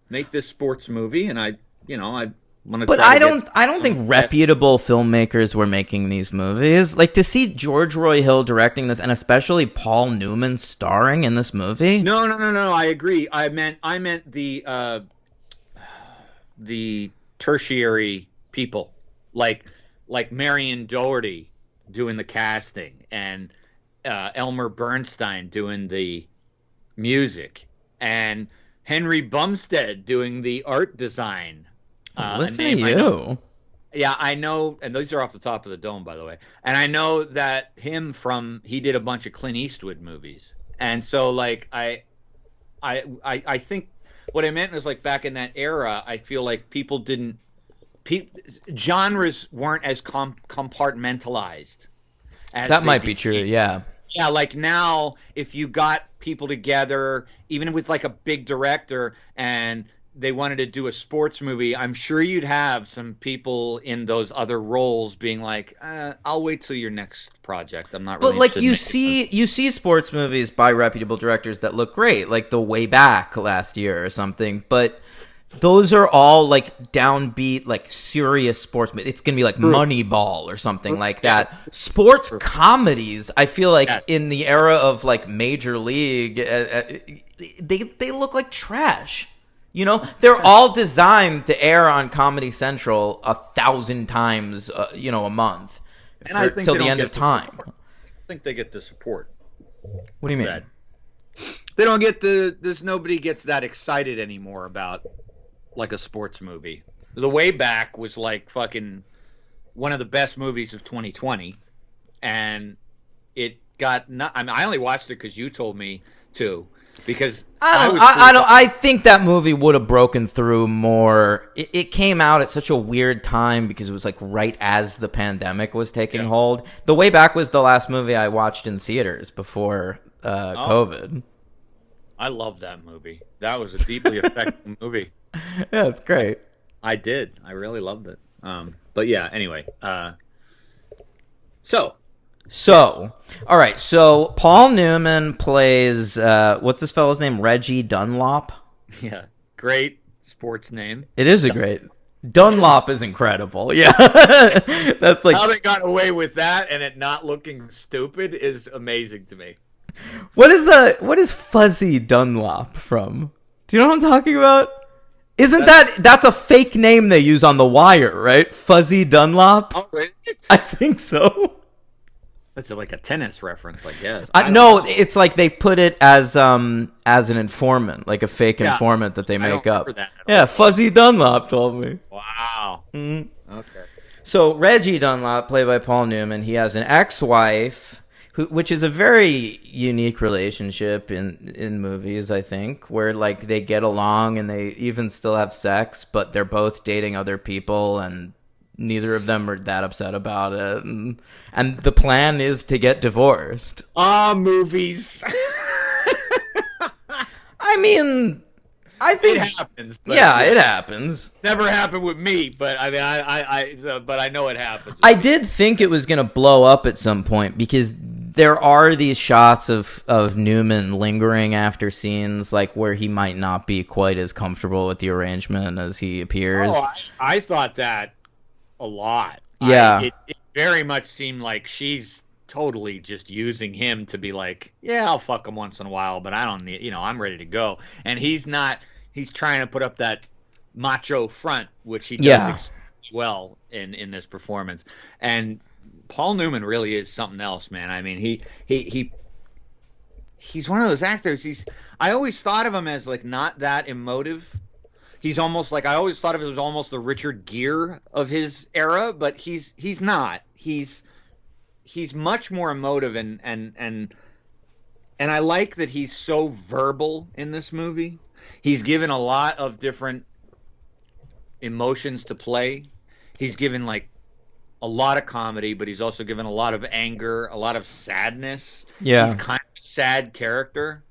make this sports movie, and I want to. But I don't think reputable filmmakers were making these movies. Like to see George Roy Hill directing this, and especially Paul Newman starring in this movie. No. I agree. I meant the tertiary people, like Marion Doherty doing the casting and Elmer Bernstein doing the music and Henry Bumstead doing the art design. Listen to you. Yeah, I know, and these are off the top of the dome, by the way. And I know that he did a bunch of Clint Eastwood movies, and so like I think what I meant was like back in that era, I feel like genres weren't as compartmentalized. That might be true, yeah. Yeah, like now, if you got people together, even with like a big director, and they wanted to do a sports movie, I'm sure you'd have some people in those other roles being like, I'll wait till your next project. I'm not really. But like you see sports movies by reputable directors that look great, like The Way Back last year or something, but those are all like downbeat, like serious sports. It's gonna be like Moneyball or something like that. Yes. Sports comedies, I feel like in the era of like Major League, they look like trash. They're all designed to air on Comedy Central 1,000 times, a month, till the end of time. I think they get the support. What do you mean? They don't get nobody gets that excited anymore about like a sports movie. The Way Back was like fucking one of the best movies of 2020, and it got not. I mean, I only watched it because you told me to, because I think that movie would have broken through more. It came out at such a weird time because it was like right as the pandemic was taking hold. The Way Back was the last movie I watched in theaters before COVID. I love that movie. That was a deeply effective movie. Yeah, it's great. I did. I really loved it. But yeah, anyway. So, all right. So Paul Newman plays what's this fellow's name? Reggie Dunlop. Yeah, great sports name. It is a great. Dunlop is incredible. Yeah, that's like how they got away with that and it not looking stupid is amazing to me. What is Fuzzy Dunlop from? Do you know what I'm talking about? That's a fake name they use on The Wire, right? Fuzzy Dunlop. Oh, is it? I think so. That's like a tennis reference, I guess. No, it's like they put it as an informant, like a fake informant that they make up. Yeah, Fuzzy Dunlop told me. Wow. Mm-hmm. Okay. So Reggie Dunlop, played by Paul Newman, he has an ex-wife, which is a very unique relationship in movies, I think, where like they get along and they even still have sex, but they're both dating other people and neither of them are that upset about it, and the plan is to get divorced. Movies. I mean, I think it happens. Yeah, it happens. Never happened with me, but I mean, but I know it happens. I did think it was gonna blow up at some point because there are these shots of Newman lingering after scenes like where he might not be quite as comfortable with the arrangement as he appears. Oh, I thought that a lot. Yeah. It very much seemed like she's totally just using him to be like, yeah, I'll fuck him once in a while, but I don't need, I'm ready to go. And he's trying to put up that macho front, which he does well in this performance. And Paul Newman really is something else, man. I mean, he's one of those actors. I always thought of him as like not that emotive. He's almost like I always thought of him as almost the Richard Gere of his era, but he's not. He's much more emotive and I like that he's so verbal in this movie. He's given a lot of different emotions to play. He's given like a lot of comedy, but he's also given a lot of anger, a lot of sadness. Yeah. He's kind of a sad character.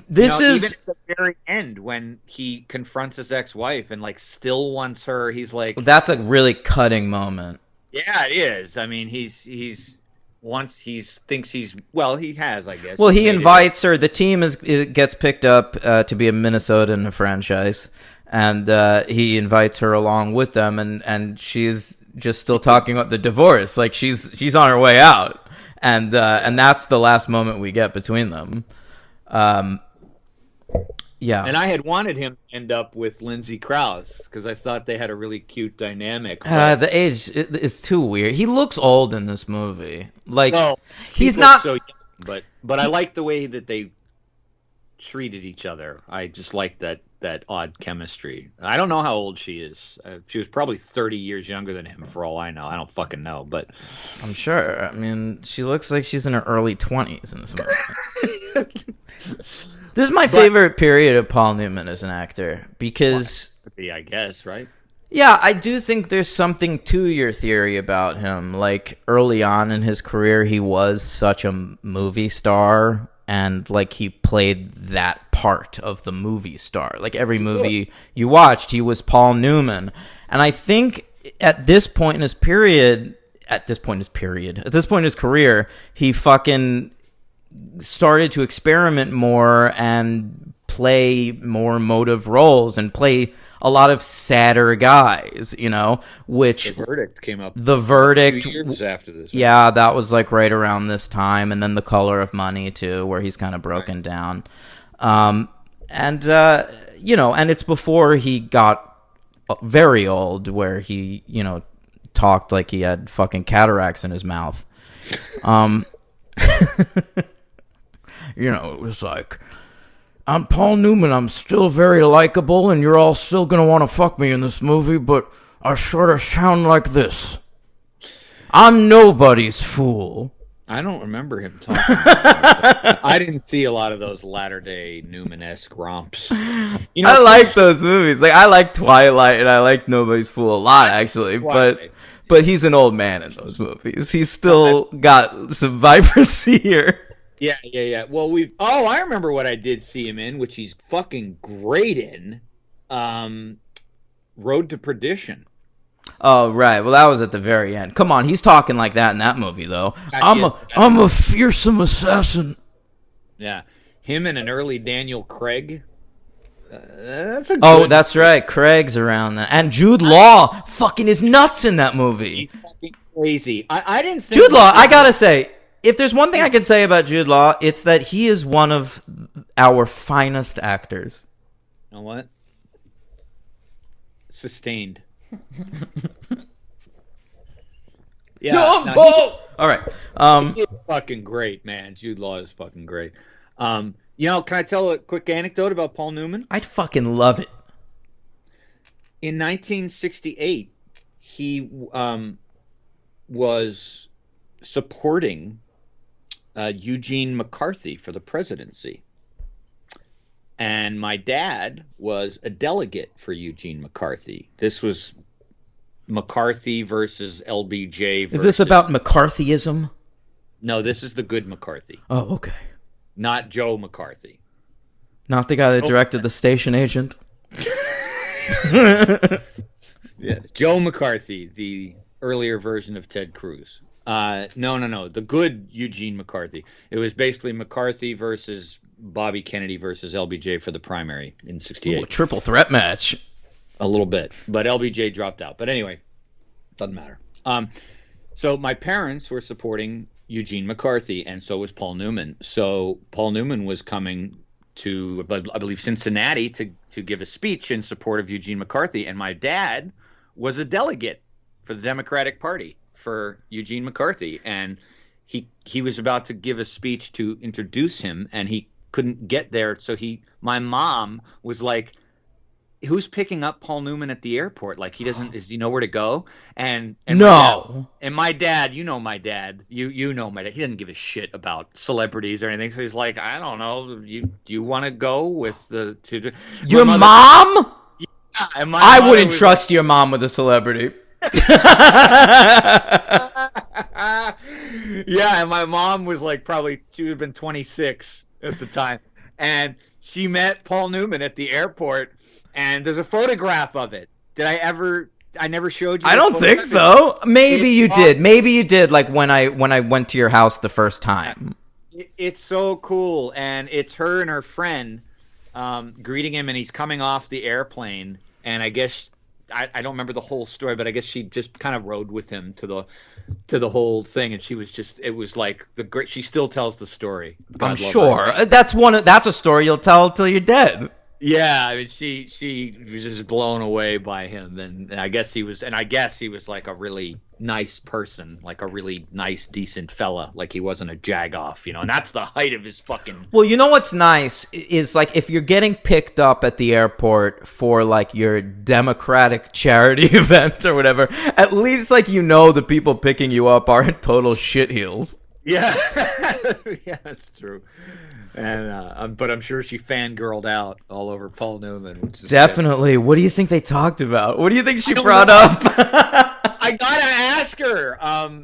This is even at the very end when he confronts his ex-wife and like still wants her. He's like, that's a really cutting moment. Yeah, it is. I mean, he thinks he has, I guess. Well, he invites her. The team gets picked up to be a Minnesotan franchise, and he invites her along with them, and she's just still talking about the divorce, like she's on her way out, and that's the last moment we get between them. Yeah. And I had wanted him to end up with Lindsay Krause because I thought they had a really cute dynamic. The age is too weird. He looks old in this movie. Like he's he not so young, but I like the way that they treated each other. I just like that odd chemistry. I don't know how old she is. She was probably 30 years younger than him for all I know. I don't fucking know, but I'm sure. I mean, she looks like she's in her early 20s in this movie. This is my favorite period of Paul Newman as an actor because, I guess, right? Yeah, I do think there's something to your theory about him. Like early on in his career, he was such a movie star, and like he played that part of the movie star. Like every movie you watched, he was Paul Newman, and I think at this point in his career, he fucking started to experiment more and play more emotive roles and play a lot of sadder guys, which The Verdict came up. The Verdict 2 years after this. Yeah, that was like right around this time, and then The Color of Money too, where he's kind of broken down. And it's before he got very old, where he, talked like he had fucking cataracts in his mouth. It was like, I'm Paul Newman, I'm still very likable, and you're all still gonna want to fuck me in this movie, but I sort of sound like this. I'm nobody's fool. I don't remember him talking about that. I didn't see a lot of those latter-day Newman-esque romps. I like those movies. Like I like Twilight and I like Nobody's Fool a lot, actually. But he's an old man in those movies. He's still got some vibrancy here. Yeah. Well, I remember what I did see him in, which he's fucking great in. Road to Perdition. Oh, right. Well, that was at the very end. Come on, he's talking like that in that movie, though. I'm a fearsome assassin. Yeah. Him and an early Daniel Craig. That's that's right. Craig's around that. And Jude Law fucking is nuts in that movie. He's fucking crazy. I didn't think Jude Law, I gotta say, if there's one thing I can say about Jude Law, it's that he is one of our finest actors. You know what? Sustained. Yeah. All right. He's fucking great, man. Jude Law is fucking great. Can I tell a quick anecdote about Paul Newman? I'd fucking love it. In 1968, he was supporting Eugene McCarthy for the presidency. And my dad was a delegate for Eugene McCarthy. This was McCarthy versus LBJ. Is this about McCarthyism? No, this is the good McCarthy. Oh, okay. Not Joe McCarthy. Not the guy that directed The Station Agent? Yeah, Joe McCarthy, the earlier version of Ted Cruz. No. The good Eugene McCarthy. It was basically McCarthy versus Bobby Kennedy versus LBJ for the primary in 68. Ooh, triple threat match. A little bit, but LBJ dropped out. But anyway, doesn't matter. So my parents were supporting Eugene McCarthy, and so was Paul Newman. So Paul Newman was coming to, I believe, Cincinnati to give a speech in support of Eugene McCarthy, and my dad was a delegate for the Democratic Party for Eugene McCarthy, and he was about to give a speech to introduce him, and he couldn't get there, so my mom was like, who's picking up Paul Newman at the airport? Like, does he know where to go? And no. My dad, you know my dad. You know my dad. He doesn't give a shit about celebrities or anything. So he's like, I don't know. Do you want to go with your mom? Yeah, and I wouldn't trust your mom with a celebrity. Yeah, and my mom was like, she would have been 26 at the time, and she met Paul Newman at the airport. And there's a photograph of it. I never showed you. I don't think so. Maybe you did. Maybe you did, like when I went to your house the first time. It's so cool. And it's her and her friend greeting him, and he's coming off the airplane. And I guess, I don't remember the whole story, but I guess she just kind of rode with him to the whole thing. And she was it was like she still tells the story. I'm sure. That's a story you'll tell till you're dead. Yeah, I mean, she was just blown away by him, and I guess he was like a really nice person, like a really nice, decent fella, like he wasn't a jagoff, and that's the height of his fucking. Well, you know what's nice is, like, if you're getting picked up at the airport for like your Democratic charity event or whatever, at least the people picking you up aren't total shitheels. Yeah, yeah, that's true. And but I'm sure she fangirled out all over Paul Newman. Which is definitely. What do you think they talked about? What do you think she brought up? I gotta ask her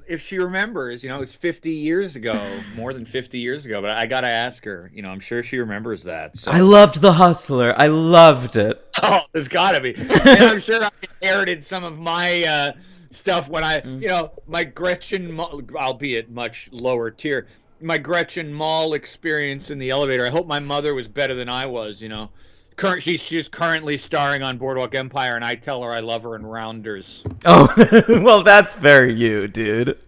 if she remembers. It was 50 years ago, more than 50 years ago. But I gotta ask her. I'm sure she remembers that. So. I loved The Hustler. I loved it. Oh, there's gotta be. And I'm sure I inherited some of my stuff when my Gretchen, albeit much lower tier. My Gretchen Mall experience in the elevator. I hope my mother was better than I was. She's currently starring on Boardwalk Empire, and I tell her I love her in Rounders. Oh, well, that's very you, dude.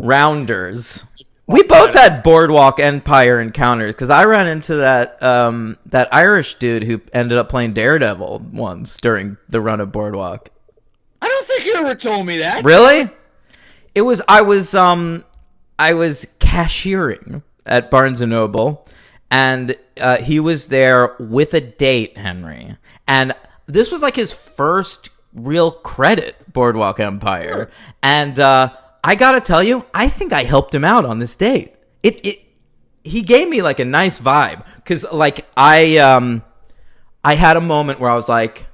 Rounders. We both had Boardwalk Empire encounters, because I ran into that Irish dude who ended up playing Daredevil once during the run of Boardwalk. I don't think you ever told me that. Really? I was cashiering at Barnes & Noble, and he was there with a date, Henry. And this was like his first real credit, Boardwalk Empire. And I gotta tell you, I think I helped him out on this date. He gave me like a nice vibe, because like I had a moment where I was like,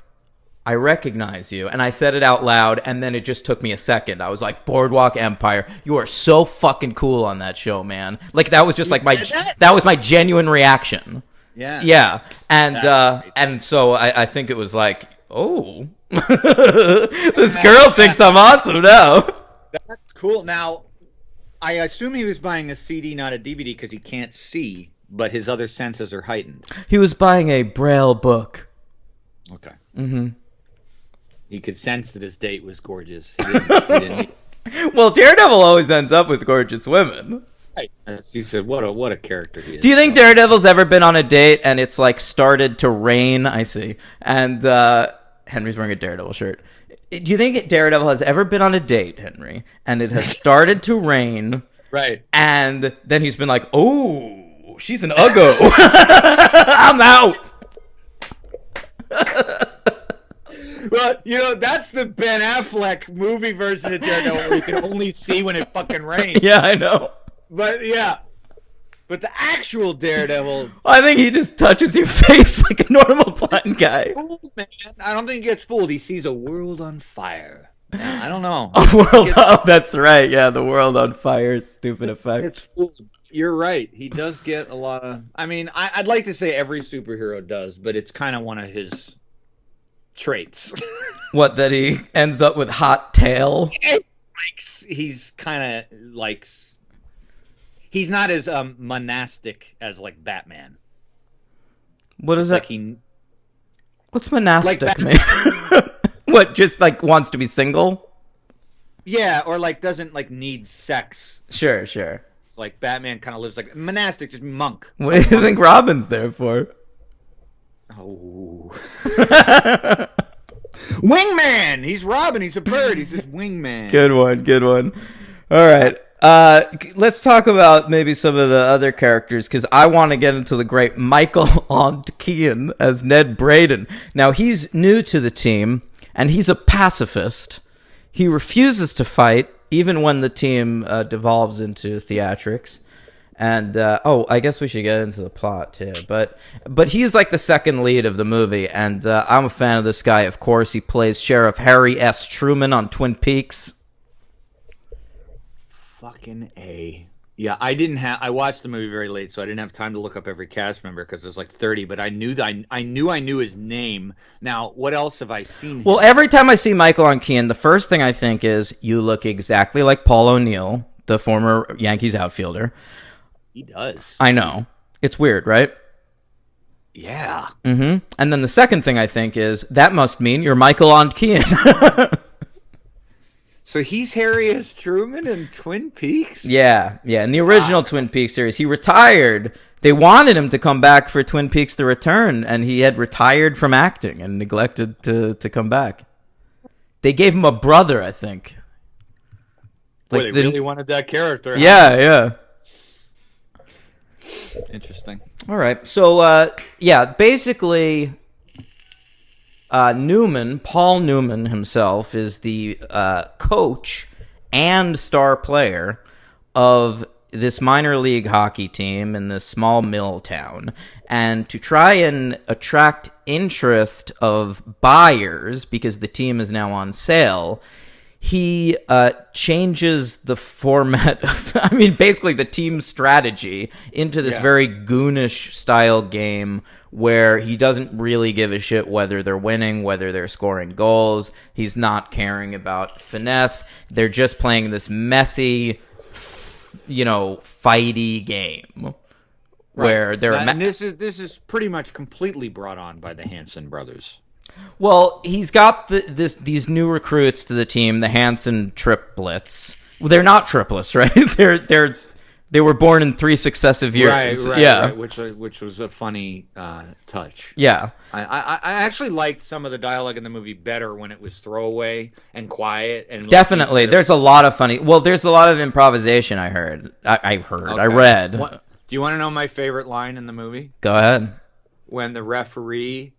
I recognize you, and I said it out loud, and then it just took me a second. I was like, Boardwalk Empire, you are so fucking cool on that show, man. Like, that was just like that was my genuine reaction. Yeah. And so I think it was like, oh, this girl thinks I'm awesome now. That's cool. Now, I assume he was buying a CD, not a DVD, because he can't see, but his other senses are heightened. He was buying a Braille book. Okay. Mm-hmm. He could sense that his date was gorgeous. He didn't Well, Daredevil always ends up with gorgeous women. He said, "What a character he is." Do you think Daredevil's ever been on a date and it's like started to rain? I see. And Henry's wearing a Daredevil shirt. Do you think Daredevil has ever been on a date, Henry, and it has started to rain? Right. And then he's been like, "Oh, she's an uggo. I'm out." Well, that's the Ben Affleck movie version of Daredevil where you can only see when it fucking rains. Yeah, I know. But but the actual Daredevil, I think he just touches your face like a normal blind guy. Man, I don't think he gets fooled. He sees a world on fire. I don't know. A world, that's right. Yeah, the world on fire. Stupid effect. You're right. He does get a lot of. I mean, I'd like to say every superhero does, but it's kind of one of his traits. What, that he ends up with hot tail? He's kind of likes. He's not as monastic as like Batman. What is that? Like what's monastic, man? What, just like wants to be single? Yeah, or like doesn't like need sex. Sure. Like Batman kind of lives like monastic, just monk. What do you think Robin's there for? Oh. Wingman! He's Robin, he's a bird, he's just wingman. Good one. All right. Let's talk about maybe some of the other characters, because I want to get into the great Michael Ontkean as Ned Braden. Now, he's new to the team, and he's a pacifist. He refuses to fight, even when the team devolves into theatrics. And, I guess we should get into the plot, too. But he's like the second lead of the movie, and I'm a fan of this guy, of course. He plays Sheriff Harry S. Truman on Twin Peaks. Fucking A. Yeah, I watched the movie very late, so I didn't have time to look up every cast member because there's like 30, but I knew his name. Now, what else have I seen? Well, every time I see Michael Ontkean, the first thing I think is, you look exactly like Paul O'Neill, the former Yankees outfielder. He does. I know. It's weird, right? Yeah. Mm-hmm. And then the second thing I think is, that must mean you're Michael Ontkean. So he's Harry S. Truman in Twin Peaks? Yeah. In the original Twin Peaks series, he retired. They wanted him to come back for Twin Peaks: The Return, and he had retired from acting and neglected to come back. They gave him a brother, I think. Like they really wanted that character. Huh? Yeah. Interesting. All right. So, basically, Paul Newman himself, is the coach and star player of this minor league hockey team in this small mill town. And to try and attract interest of buyers, because the team is now on sale, he changes the format of, basically the team strategy into this very goonish style game where he doesn't really give a shit whether they're winning, whether they're scoring goals. He's not caring about finesse. They're just playing this messy, fighty game. Where they're and this is pretty much completely brought on by the Hanson brothers. Well, he's got these new recruits to the team, the Hanson triplets. Well, they're not triplets, right? They were born in 3 successive years. Right. Which was a funny touch. Yeah. I actually liked some of the dialogue in the movie better when it was throwaway and quiet. And definitely, there's a lot of funny. Well, there's a lot of improvisation. I heard. I read. Do you want to know my favorite line in the movie? Go ahead. When the referee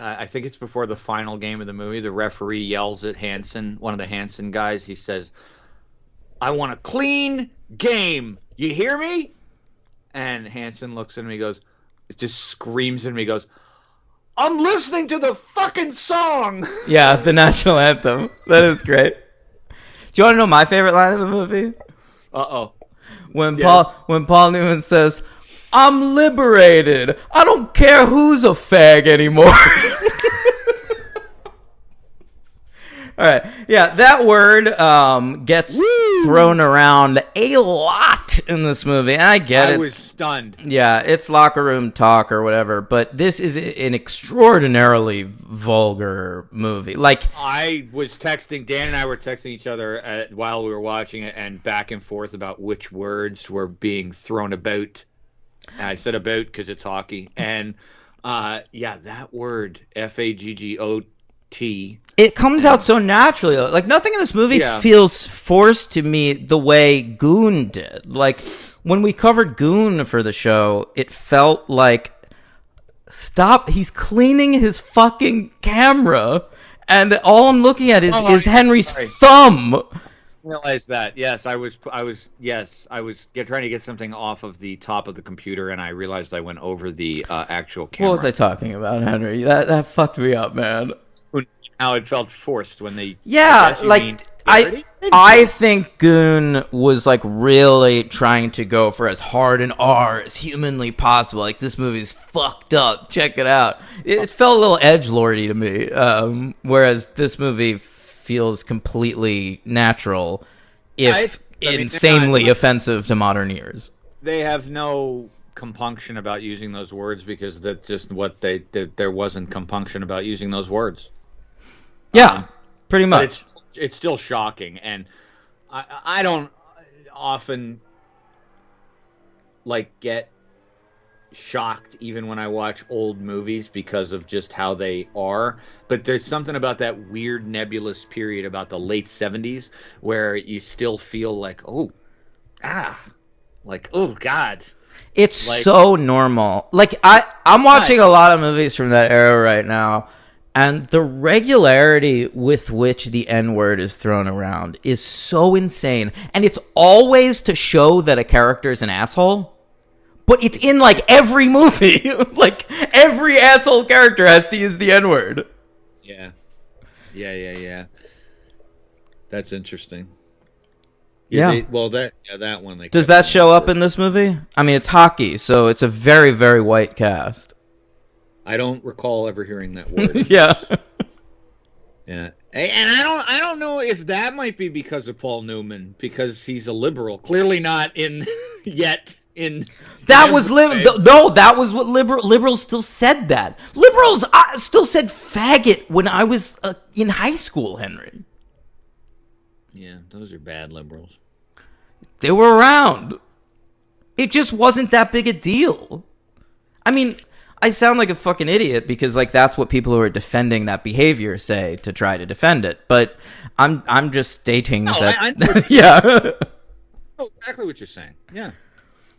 I think it's before the final game of the movie. The referee yells at Hanson, one of the Hanson guys. He says, "I want a clean game. You hear me?" And Hanson looks at him. He goes, it just screams at me. He goes, "I'm listening to the fucking song." Yeah, the national anthem. That is great. Do you want to know my favorite line of the movie? Uh-oh. When Yes. Paul Newman says, "I'm liberated. I don't care who's a fag anymore." All right. Yeah, that word gets thrown around a lot in this movie. And I get it. I was stunned. Yeah, it's locker room talk or whatever, but this is an extraordinarily vulgar movie. Like, I was texting, Dan and I were texting each other while we were watching it, and back and forth about which words were being thrown about. And I said about because it's hockey. And yeah, that word, FAGGOT. it comes out so naturally. Like, nothing in this movie Yeah. feels forced to me the way Goon did. Like, when we covered Goon for the show, it felt like, stop, he's cleaning his fucking camera, and all I'm looking at is Henry's sorry. thumb. Realize that. Yes, I was trying to get something off of the top of the computer, and I realized I went over the actual camera. What was I talking about, Henry? That fucked me up, man. How it felt forced when they. Yeah, I guess you mean like clarity? I think Goon was like really trying to go for as hard an R as humanly possible. Like, this movie's fucked up. Check it out. It felt a little edgelordy to me, whereas this movie feels completely natural, if insanely offensive to modern ears. They have no compunction about using those words because that's just what there wasn't compunction about using those words. Yeah, pretty But much. it's still shocking, and I don't often like get shocked even when I watch old movies because of just how they are. But there's something about that weird nebulous period about the late 70s where you still feel like, oh God. It's like- so normal. Like, I'm watching a lot of movies from that era right now, and the regularity with which the N-word is thrown around is so insane. And it's always to show that a character is an asshole. But it's in, like, every movie. Like, every asshole character has to use the N-word. Yeah. That's interesting. Yeah. That one. Does that show up in this movie? I mean, it's hockey, so it's a very, very white cast. I don't recall ever hearing that word. Yeah. Yeah, and I don't know if that might be because of Paul Newman, because he's a liberal. Clearly not in yet in. That was no. That was what liberals still said. That liberals still said faggot when I was in high school, Henry. Yeah, those are bad liberals. They were around. It just wasn't that big a deal. I mean, I sound like a fucking idiot because, like, that's what people who are defending that behavior say to try to defend it. But I'm just stating that. I know Yeah. exactly what you're saying. Yeah.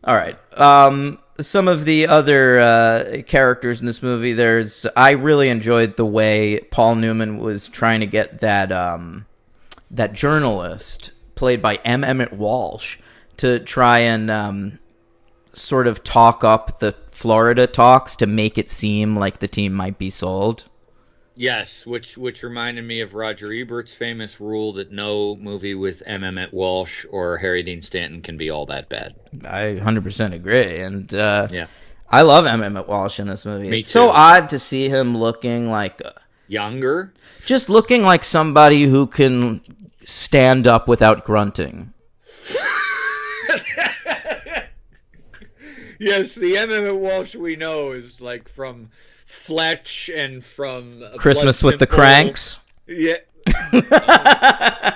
All right. Some of the other characters in this movie. I really enjoyed the way Paul Newman was trying to get that journalist played by M. Emmett Walsh to try and sort of talk up the Florida talks to make it seem like the team might be sold. Yes, which reminded me of Roger Ebert's famous rule that no movie with M. Emmett Walsh or Harry Dean Stanton can be all that bad. I 100% agree. And Yeah. I love M. Emmett Walsh in this movie. Me It's so too. odd to see him looking like... Younger? just looking like somebody who can stand up without grunting. Yes, the M. Emmett Walsh we know is like from Fletch and from Christmas Blood with the Simple. Cranks. Yeah.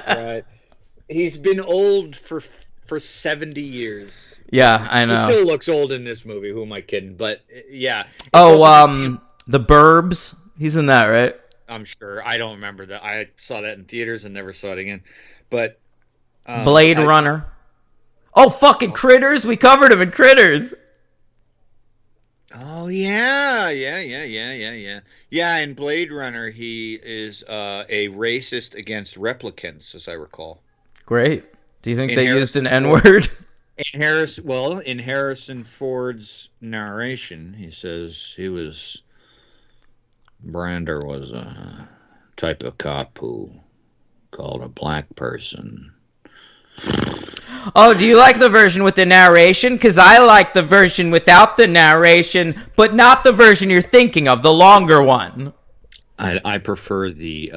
Right. He's been old for 70 years. Yeah, I He know. still looks old in this movie. Who am I kidding? But yeah. It's Oh, also- The Burbs. He's in that, right? I'm sure. I don't remember that. I saw that in theaters and never saw it again. But Blade Runner. Oh, fucking Critters. We covered him in Critters. Oh yeah, Yeah, in Blade Runner, he is a racist against replicants, as I recall. Great. Do you think In they used an Harrison N-word? In Harrison Ford's narration, he says Brander was a type of cop who called a black person. Oh, do you like the version with the narration? Because I like the version without the narration, but not the version you're thinking of, the longer one. I prefer the.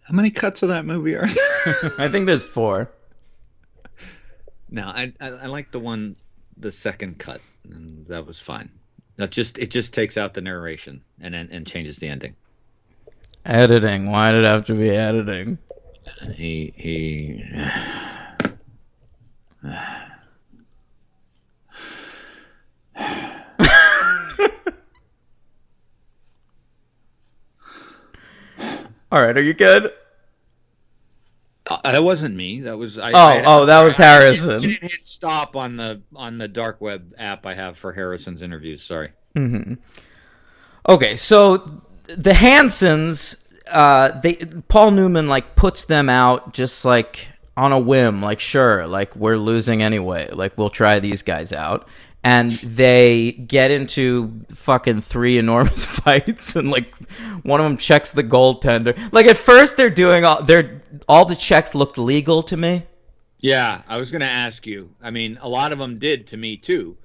How many cuts of that movie are there? I think there's 4. No, I like the second cut, and that was fine. It just takes out the narration and changes the ending. Editing. Why did it have to be editing? He All right, are you good? That wasn't me. That was that was Harrison. I didn't hit stop on the dark web app I have for Harrison's interviews. Sorry. Mm-hmm. Okay, so the Hansons, Paul Newman like puts them out just like on a whim, like sure, like we're losing anyway, like we'll try these guys out, and they get into fucking 3 enormous fights, and like one of them checks the goaltender. Like at first they're doing all the checks looked legal to me. Yeah, I was gonna ask you. I mean, a lot of them did to me too.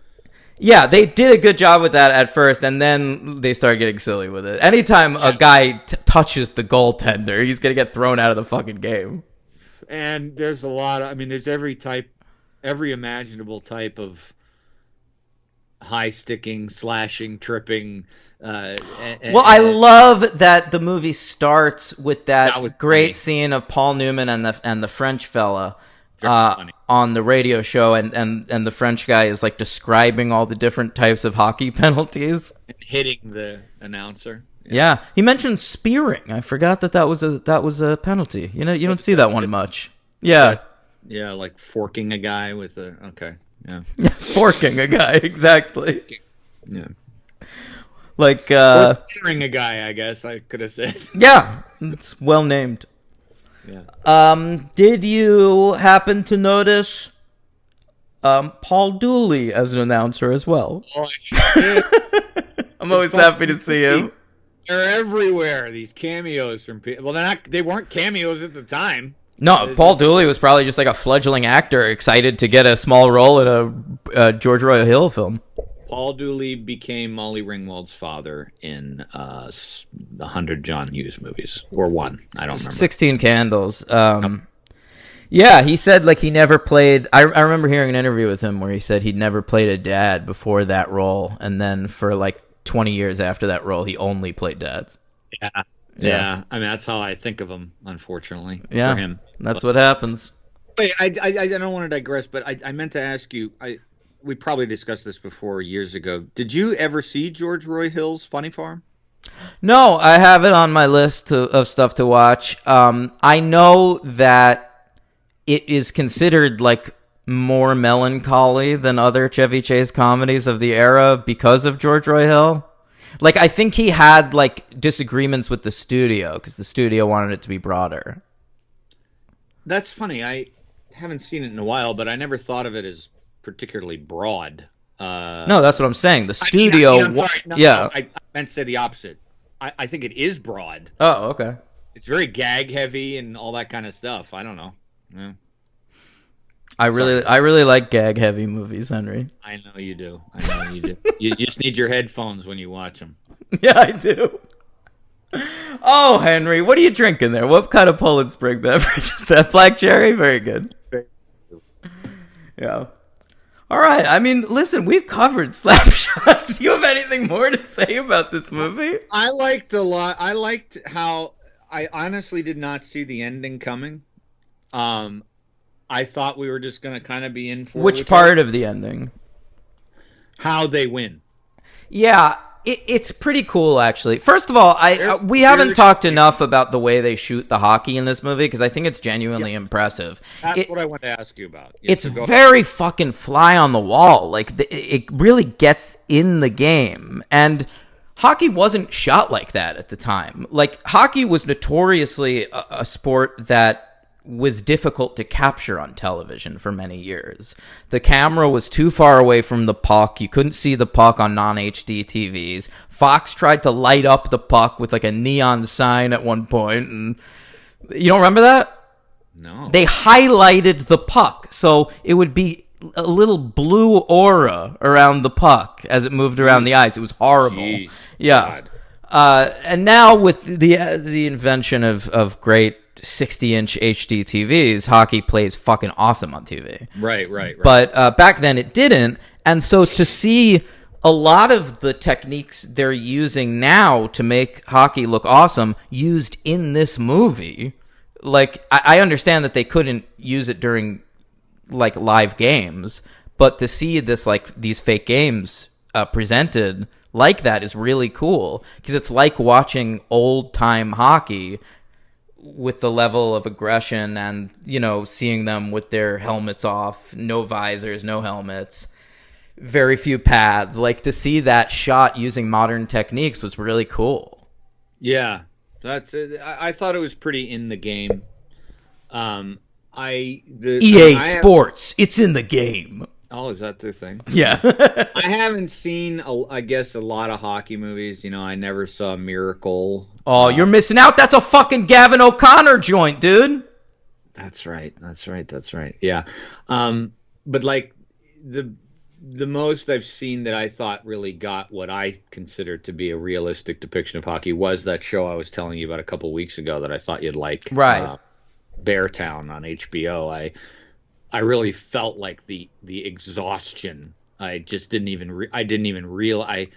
Yeah, they did a good job with that at first, and then they started getting silly with it. Anytime a guy touches the goaltender, he's going to get thrown out of the fucking game. And there's a lot of, I mean, there's every imaginable type of high-sticking, slashing, tripping. I love that the movie starts with that great funny scene of Paul Newman and the French fella on the radio show, and the French guy is like describing all the different types of hockey penalties and hitting the announcer. Yeah, he mentioned spearing. I forgot that was a penalty. You know, you don't see that one much. Yeah, like forking a guy with a forking a guy, exactly. Yeah, like or spearing a guy. I guess I could have said. Yeah, it's well named. Yeah. Did you happen to notice Paul Dooley as an announcer as well? Oh, I did. I'm always happy to see him. They're everywhere. These cameos from people. Well, they weren't cameos at the time. No, Paul Dooley was probably just like a fledgling actor, excited to get a small role in a George Roy Hill film. Paul Dooley became Molly Ringwald's father in 100 John Hughes movies, or one. I don't remember. 16 Candles. Yeah, he said like he never played. I remember hearing an interview with him where he said he'd never played a dad before that role, and then for like 20 years after that role, he only played dads. Yeah. I mean, that's how I think of him, unfortunately. Yeah, for him. That's what happens. Wait, I don't want to digress, but I meant to ask you. We probably discussed this before years ago. Did you ever see George Roy Hill's Funny Farm? No, I have it on my list of stuff to watch. I know that it is considered like more melancholy than other Chevy Chase comedies of the era because of George Roy Hill. Like, I think he had like disagreements with the studio because the studio wanted it to be broader. That's funny. I haven't seen it in a while, but I never thought of it as particularly broad. No, that's what I'm saying. The studio, I'm sorry. No, I meant to say the opposite. I think it is broad. Oh, okay. It's very gag heavy and all that kind of stuff. I don't know. Yeah. I really like gag heavy movies, Henry. I know you do. You just need your headphones when you watch them. Yeah, I do. Oh, Henry, what are you drinking there? What kind of Poland Spring beverage is that? Black cherry? Very good. Yeah. All right. I mean, listen, we've covered Slapshots. Do you have anything more to say about this movie? I liked a lot. I liked how I honestly did not see the ending coming. I thought we were just going to kind of be in for which part of the ending? How they win. Yeah, It's pretty cool, actually. First of all, we haven't talked enough about the way they shoot the hockey in this movie because I think it's genuinely impressive. That's what I want to ask you about. It's very fucking fly on the wall. Like, it really gets in the game. And hockey wasn't shot like that at the time. Like, hockey was notoriously a sport that was difficult to capture on television for many years. The camera was too far away from the puck. You couldn't see the puck on non-HD TVs. Fox tried to light up the puck with like a neon sign at one point, and you don't remember that? No. They highlighted the puck, so it would be a little blue aura around the puck as it moved around the ice. It was horrible. Jeez, yeah. And now with the invention of great 60-inch HD TVs, hockey plays fucking awesome on TV. Right. But back then it didn't, and so to see a lot of the techniques they're using now to make hockey look awesome used in this movie, like I understand that they couldn't use it during like live games, but to see this like these fake games presented like that is really cool because it's like watching old time hockey with the level of aggression and, you know, seeing them with their helmets off, no visors, no helmets, very few pads. Like, to see that shot using modern techniques was really cool. Yeah, that's it. I thought it was pretty in the game. EA Sports, it's in the game. Oh, is that their thing? Yeah. I haven't seen, I guess, a lot of hockey movies. You know, I never saw Miracle. Oh, you're missing out. That's a fucking Gavin O'Connor joint, dude. That's right. Yeah. But like the most I've seen that I thought really got what I considered to be a realistic depiction of hockey was that show I was telling you about a couple weeks ago that I thought you'd like. Right. Beartown on HBO. I really felt like the exhaustion. I just didn't even I didn't even realize.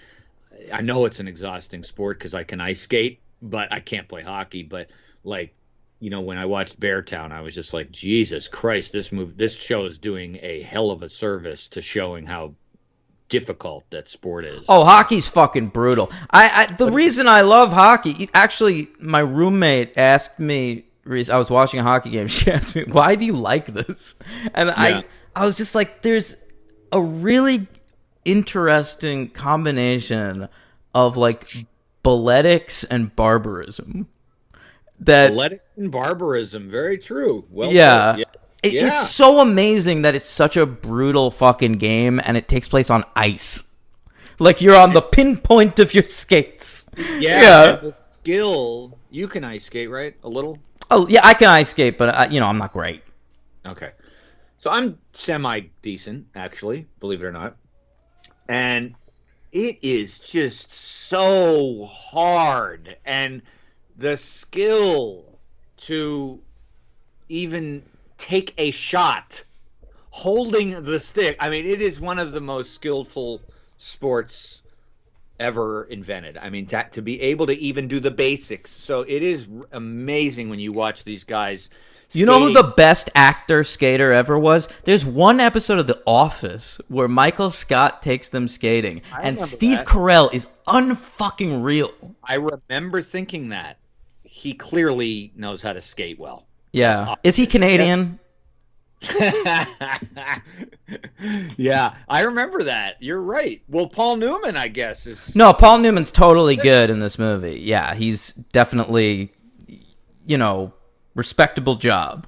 I know it's an exhausting sport because I can ice skate, but I can't play hockey. But like, you know, when I watched Beartown, I was just like, Jesus Christ, this show is doing a hell of a service to showing how difficult that sport is. Oh, hockey's fucking brutal. The reason I love hockey, actually, my roommate asked me. I was watching a hockey game. She asked me, "Why do you like this?" And I was just like, "There's a really interesting combination of like balletics and barbarism." Balletics and barbarism, very true. Well, yeah. Yeah. It's so amazing that it's such a brutal fucking game, and it takes place on ice. Like you're on the pinpoint of your skates. Yeah. The skill. You can ice skate, right? A little. Oh, yeah, I can ice skate, but, I'm not great. Okay. So I'm semi-decent, actually, believe it or not. And it is just so hard. And the skill to even take a shot holding the stick. I mean, it is one of the most skillful sports ever invented. I mean, to be able to even do the basics. So it is amazing when you watch these guys skating. You know who the best actor skater ever was? There's one episode of The Office where Michael Scott takes them skating, and Steve Carell is unfucking real. I remember thinking that. He clearly knows how to skate well. Yeah. Is he Canadian? Yeah, I remember that. You're right. Well, Paul Newman, I guess, is... No, Paul Newman's totally good in this movie. Yeah, he's definitely, respectable job.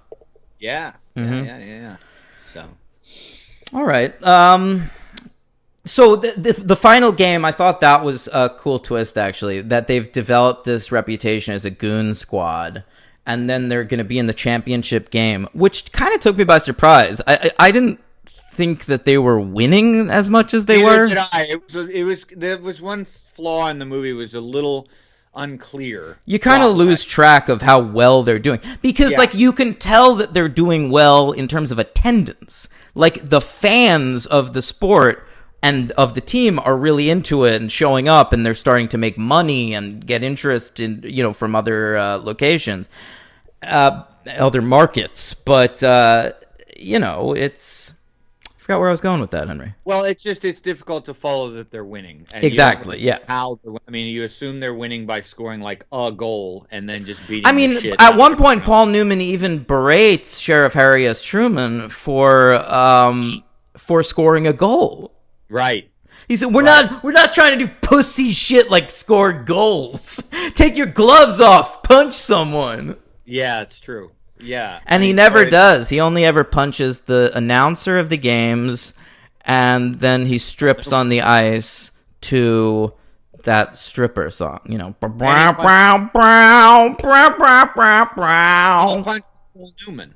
Yeah. Mm-hmm. Yeah. So... All right. So the final game, I thought that was a cool twist, actually, that they've developed this reputation as a goon squad, and then they're going to be in the championship game, which kind of took me by surprise. I didn't think that they were winning as much as they were. Did I. There was one flaw in the movie. It was a little unclear. You kind of lose track of how well they're doing because, you can tell that they're doing well in terms of attendance. Like, the fans of the sport and of the team are really into it and showing up, and they're starting to make money and get interest in, from other locations, other markets. But, it's forgot where I was going with that, Henry. Well, it's difficult to follow that they're winning. And Exactly. Yeah. You assume they're winning by scoring like a goal and then just beating. I mean, the shit at out one of point, everyone Paul Newman even berates Sheriff Harry S. Truman for scoring a goal. Right. He said, "We're not trying to do pussy shit like score goals. Take your gloves off, punch someone." Yeah, it's true. Yeah. And he never does. He only ever punches the announcer of the games, and then he strips on the ice to that stripper song, you know. Brow, brow, brow, brow, brow, brow, brow. Punches Paul Newman.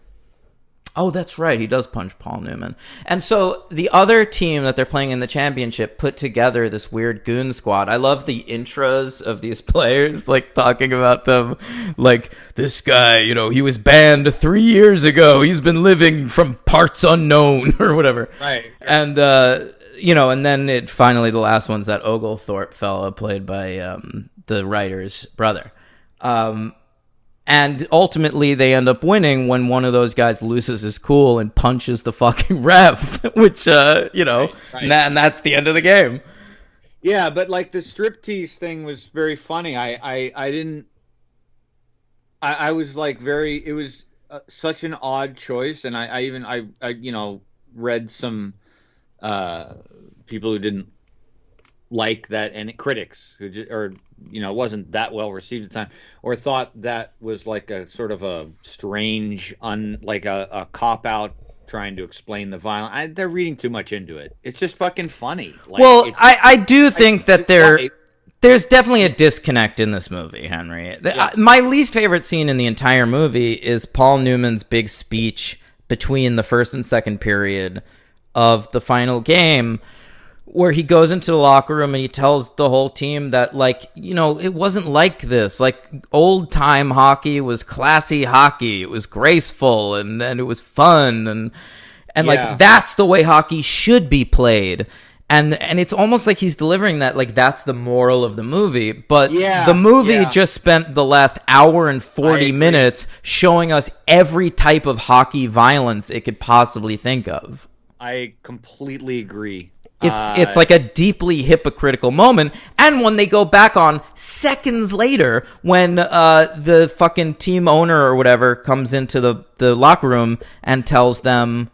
Oh, that's right. He does punch Paul Newman. And so the other team that they're playing in the championship put together this weird goon squad. I love the intros of these players, like talking about them. Like, this guy, you know, he was banned 3 years ago. He's been living from parts unknown or whatever. Right. And, you know, and then finally the last one's that Oglethorpe fella played by the writer's brother. And ultimately, they end up winning when one of those guys loses his cool and punches the fucking ref, which, you know, right. And that's the end of the game. Yeah, but like the striptease thing was very funny. I was like it was such an odd choice. And I you know, read some people who didn't like that, and critics who just, or you know, it wasn't that well received at the time, or thought that was like a sort of a strange, like a cop out trying to explain the violence. They're reading too much into it. It's just fucking funny. Like, well, I do think that there's definitely a disconnect in this movie, Henry. My least favorite scene in the entire movie is Paul Newman's big speech between the first and second period of the final game, where he goes into the locker room and he tells the whole team that, like, you know, it wasn't like this. Like, old-time hockey was classy hockey. It was graceful, and it was fun, and like, that's the way hockey should be played. And it's almost like he's delivering that, like, that's the moral of the movie. But the movie just spent the last hour and 40 minutes showing us every type of hockey violence it could possibly think of. I completely agree. It's like a deeply hypocritical moment. And when they go back on seconds later, when the fucking team owner or whatever comes into the locker room and tells them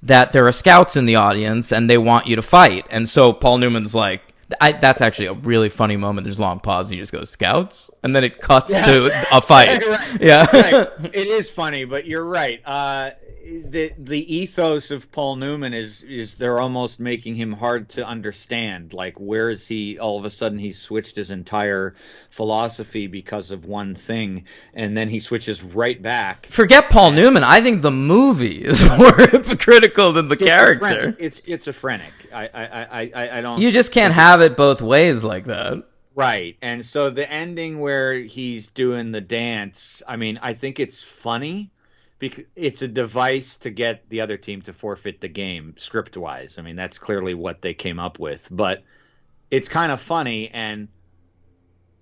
that there are scouts in the audience and they want you to fight. And so Paul Newman's like, that's actually a really funny moment. There's a long pause and he just goes, "Scouts?" And then it cuts to a fight. Right. Yeah. Right. It is funny, but you're right. The ethos of Paul Newman is they're almost making him hard to understand. Like, where is he? All of a sudden, he's switched his entire philosophy because of one thing, and then he switches right back. Forget Paul Newman. I think the movie is more hypocritical than the character. It's schizophrenic. I don't. You just can't have it both ways like that. Right. And so the ending where he's doing the dance, I mean, I think it's funny because it's a device to get the other team to forfeit the game script-wise. I mean, that's clearly what they came up with. But it's kind of funny, and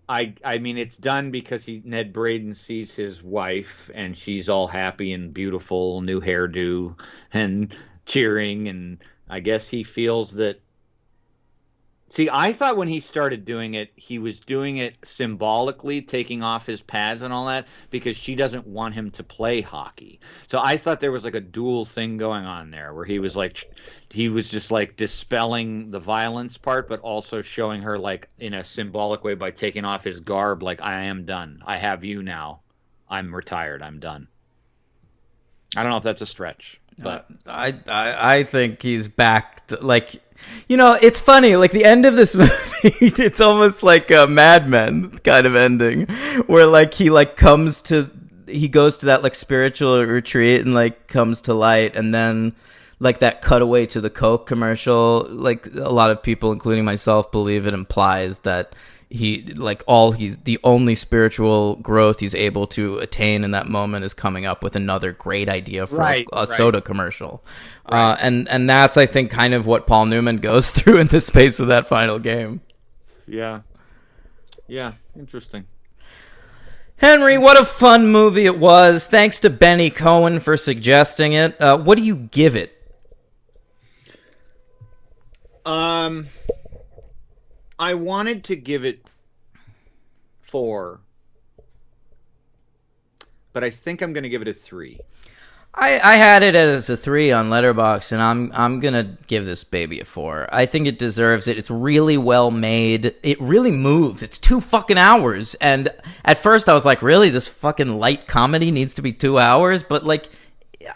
I mean, it's done because Ned Braden sees his wife, and she's all happy and beautiful, new hairdo, and cheering, and I guess he feels that. See, I thought when he started doing it, he was doing it symbolically, taking off his pads and all that, because she doesn't want him to play hockey. So I thought there was like a dual thing going on there, where he was just like dispelling the violence part, but also showing her like in a symbolic way by taking off his garb, like, I am done. I have you now. I'm retired. I'm done. I don't know if that's a stretch, but I think he's back to, like, you know, it's funny, like the end of this movie, it's almost like a Mad Men kind of ending, where like he goes to that like spiritual retreat and like comes to light, and then like that cutaway to the Coke commercial, like a lot of people, including myself, believe it implies that he's the only spiritual growth he's able to attain in that moment is coming up with another great idea for a soda commercial. Right. And that's, I think, kind of what Paul Newman goes through in the space of that final game. Yeah. Interesting. Henry, what a fun movie it was. Thanks to Benny Cohen for suggesting it. What do you give it? Um, I wanted to give it 4, but I think I'm going to give it a 3. I had it as a 3 on Letterboxd, and I'm gonna give this baby a 4. I think it deserves it. It's really well made. It really moves. It's 2 fucking hours, and at first I was like, really, this fucking light comedy needs to be 2 hours? But like,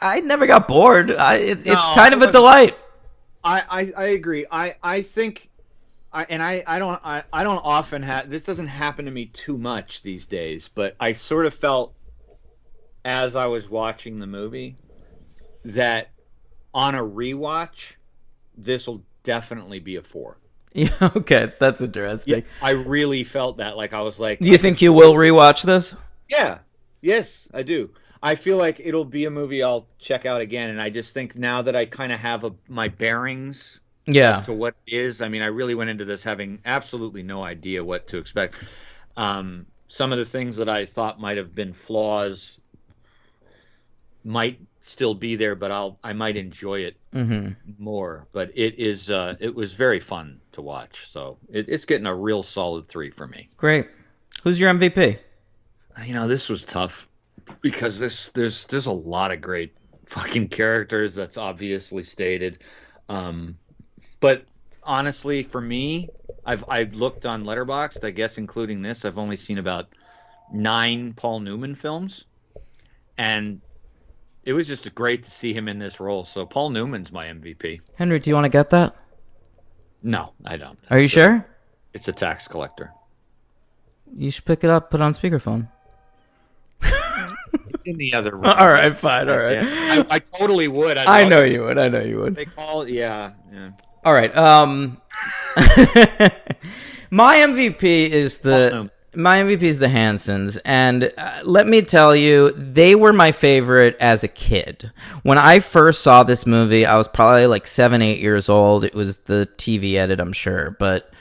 I never got bored. It's kind of a delight. I agree. I think, I don't often have, this doesn't happen to me too much these days, but I sort of felt as I was watching the movie that on a rewatch, this will definitely be a 4. Yeah, okay, that's interesting. Yeah, I really felt that. Like, I was like, do you think you will rewatch this? Yeah. Yes, I do. I feel like it'll be a movie I'll check out again, and I just think now that I kind of have my bearings as to what it is. I mean, I really went into this having absolutely no idea what to expect. Some of the things that I thought might have been flaws might still be there, but I might enjoy it more. But it was very fun to watch, so it's getting a real solid 3 for me. Great. Who's your MVP? This was tough because there's a lot of great fucking characters that's obviously stated, but honestly, for me, I've looked on Letterboxd. I guess including this, I've only seen about 9 Paul Newman films, and it was just great to see him in this role. So Paul Newman's my MVP. Henry, do you want to get that? No, I don't. Are you sure? It's a tax collector. You should pick it up, put it on speakerphone. It's in the other room. All right, fine. All right. Yeah. I totally would. I know you would. I know you would. They call it, yeah. All right. My MVP is the Hansons, and let me tell you, they were my favorite as a kid. When I first saw this movie, I was probably like 7, 8 years old. It was the TV edit, I'm sure, but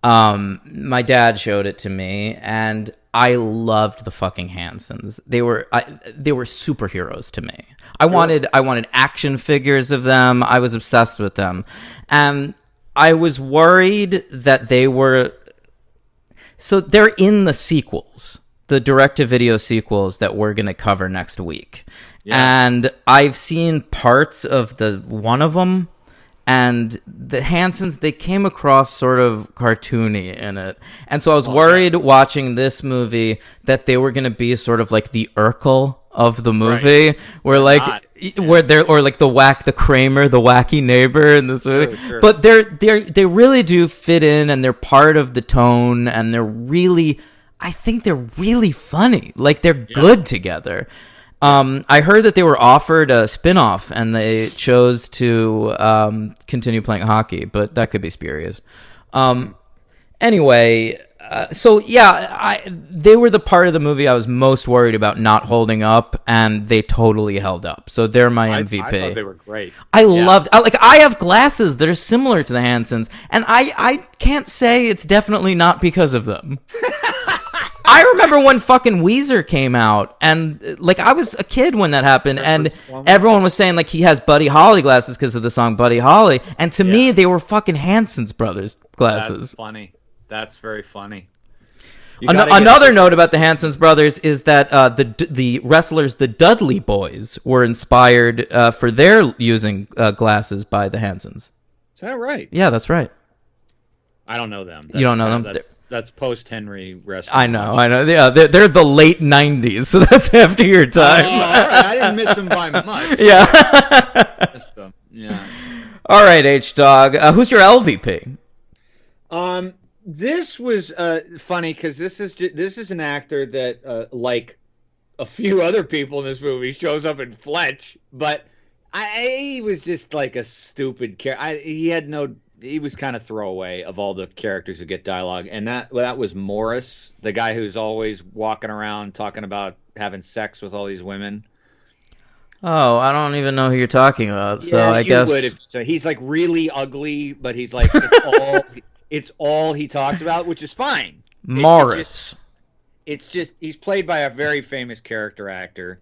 my dad showed it to me, and I loved the fucking Hansons. They were superheroes to me. I wanted action figures of them. I was obsessed with them, and I was worried that they were. So they're in the sequels, the direct-to-video sequels that we're going to cover next week. Yeah. And I've seen parts of one of them, and the Hansons, they came across sort of cartoony in it. And so I was worried watching this movie that they were going to be sort of like the Urkel of the movie, where they're or like the Kramer, the wacky neighbor in this movie. Sure. But they really do fit in, and they're part of the tone, and I think they're really funny. Like, they're good together. I heard that they were offered a spin-off, and they chose to continue playing hockey, but that could be spurious. Anyway, they were the part of the movie I was most worried about not holding up, and they totally held up. So they're my MVP. I thought they were great. I have glasses that are similar to the Hansons, and I can't say it's definitely not because of them. I remember when fucking Weezer came out, and like, I was a kid when that happened, and everyone was saying like he has Buddy Holly glasses because of the song Buddy Holly, and to me they were fucking Hanson's brothers glasses. That's funny. That's very funny. Another note about the Hanson's brothers is that the wrestlers, the Dudley Boys, were inspired for their using glasses by the Hansons. Is that right? Yeah, that's right. I don't know them. You don't know them? That's post-Henry wrestling. I know. Yeah, they're the late 90s, so that's after your time. Oh, all right. I didn't miss them by much. Yeah. Missed them. Yeah. All right, H-Dog. Who's your LVP? This was funny because this is an actor that, like a few other people in this movie, shows up in Fletch, but he was just like a stupid character. He was kind of throwaway of all the characters who get dialogue, and that was Morris, the guy who's always walking around talking about having sex with all these women. Oh, I don't even know who you're talking about. So yeah, I guess so he's like really ugly, but he's like it's all he talks about, which is fine. Morris. It's just he's played by a very famous character actor.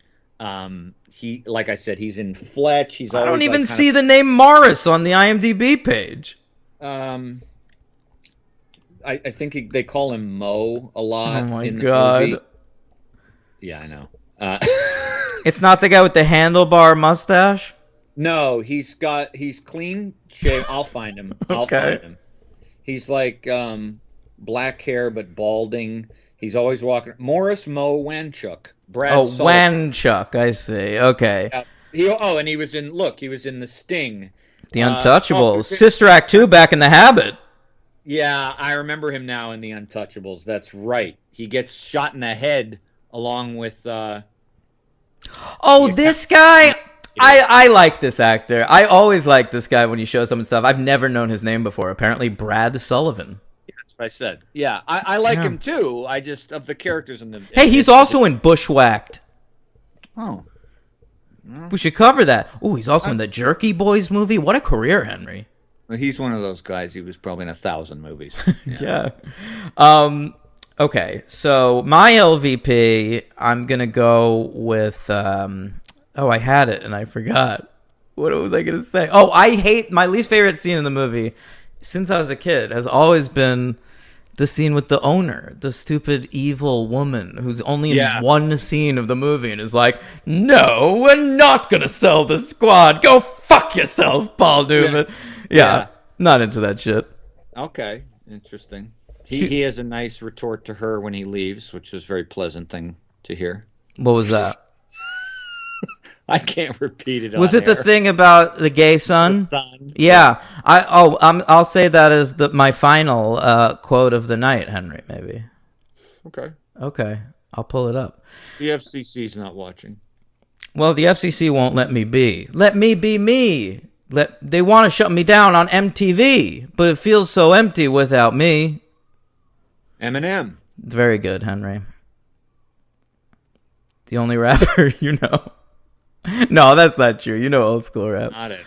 He, like I said, he's in Fletch. I don't even see the name Morris on the IMDb page. Um, I think they call him Mo a lot Oh my in the god. movie. Yeah, I know. It's not the guy with the handlebar mustache? No, he's clean shaved. I'll find him. I'll Okay. find him. He's like black hair but balding. He's always walking. Morris Mo Wanchuk. Brad Oh, Sullivan. Wanchuk, I see. Okay. Yeah. And he was in he was in The Sting. The Uh, Untouchables. Sister Act 2 back in the habit. Yeah, I remember him now in The Untouchables. That's right. He gets shot in the head along with Oh, this guy. I like this actor. I always like this guy when he shows up and stuff. I've never known his name before. Apparently, Brad Sullivan. that's what I said. Yeah, I like Yeah. him too. I just of the characters in the Hey, he's also in Bushwhacked. Oh. We should cover that. Ooh, he's also in the Jerky Boys movie. What a career, Henry. Well, he's one of those guys. He was probably in 1,000 movies. Yeah. Okay, so my LVP, I'm going to go with... oh, I had it and I forgot. What was I going to say? Oh, my least favorite scene in the movie, since I was a kid, has always been the scene with the owner, the stupid evil woman who's only in Yeah. one scene of the movie and is like, no, we're not going to sell the squad. Go fuck yourself, Paul Newman. Yeah, not into that shit. Okay, interesting. He has a nice retort to her when he leaves, which is a very pleasant thing to hear. What was that? I can't repeat it. Was on it the air. thing about the gay son? Son. Yeah. I'll say that as my final quote of the night, Henry. Maybe. Okay. Okay, I'll pull it up. The FCC's not watching. Well, the FCC won't let me be. Let me be me. They want to shut me down on MTV, but it feels so empty without me. Eminem. Very good, Henry. The only rapper you know. No, that's not true. You know old school rap. Not at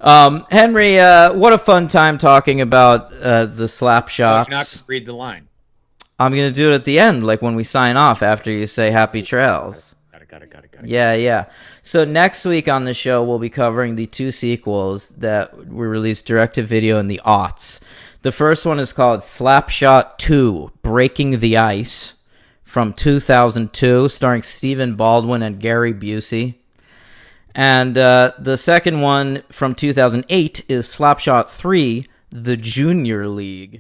all. Henry, what a fun time talking about the slap You're not going shots. to read the line. I'm going to do it at the end, like when we sign off after you say happy trails. Got it. Yeah. So next week on the show, we'll be covering the two sequels that were released direct to video in the aughts. The first one is called Slapshot 2, Breaking the Ice, from 2002, starring Stephen Baldwin and Gary Busey. And the second one from 2008 is Slapshot 3, The Junior League.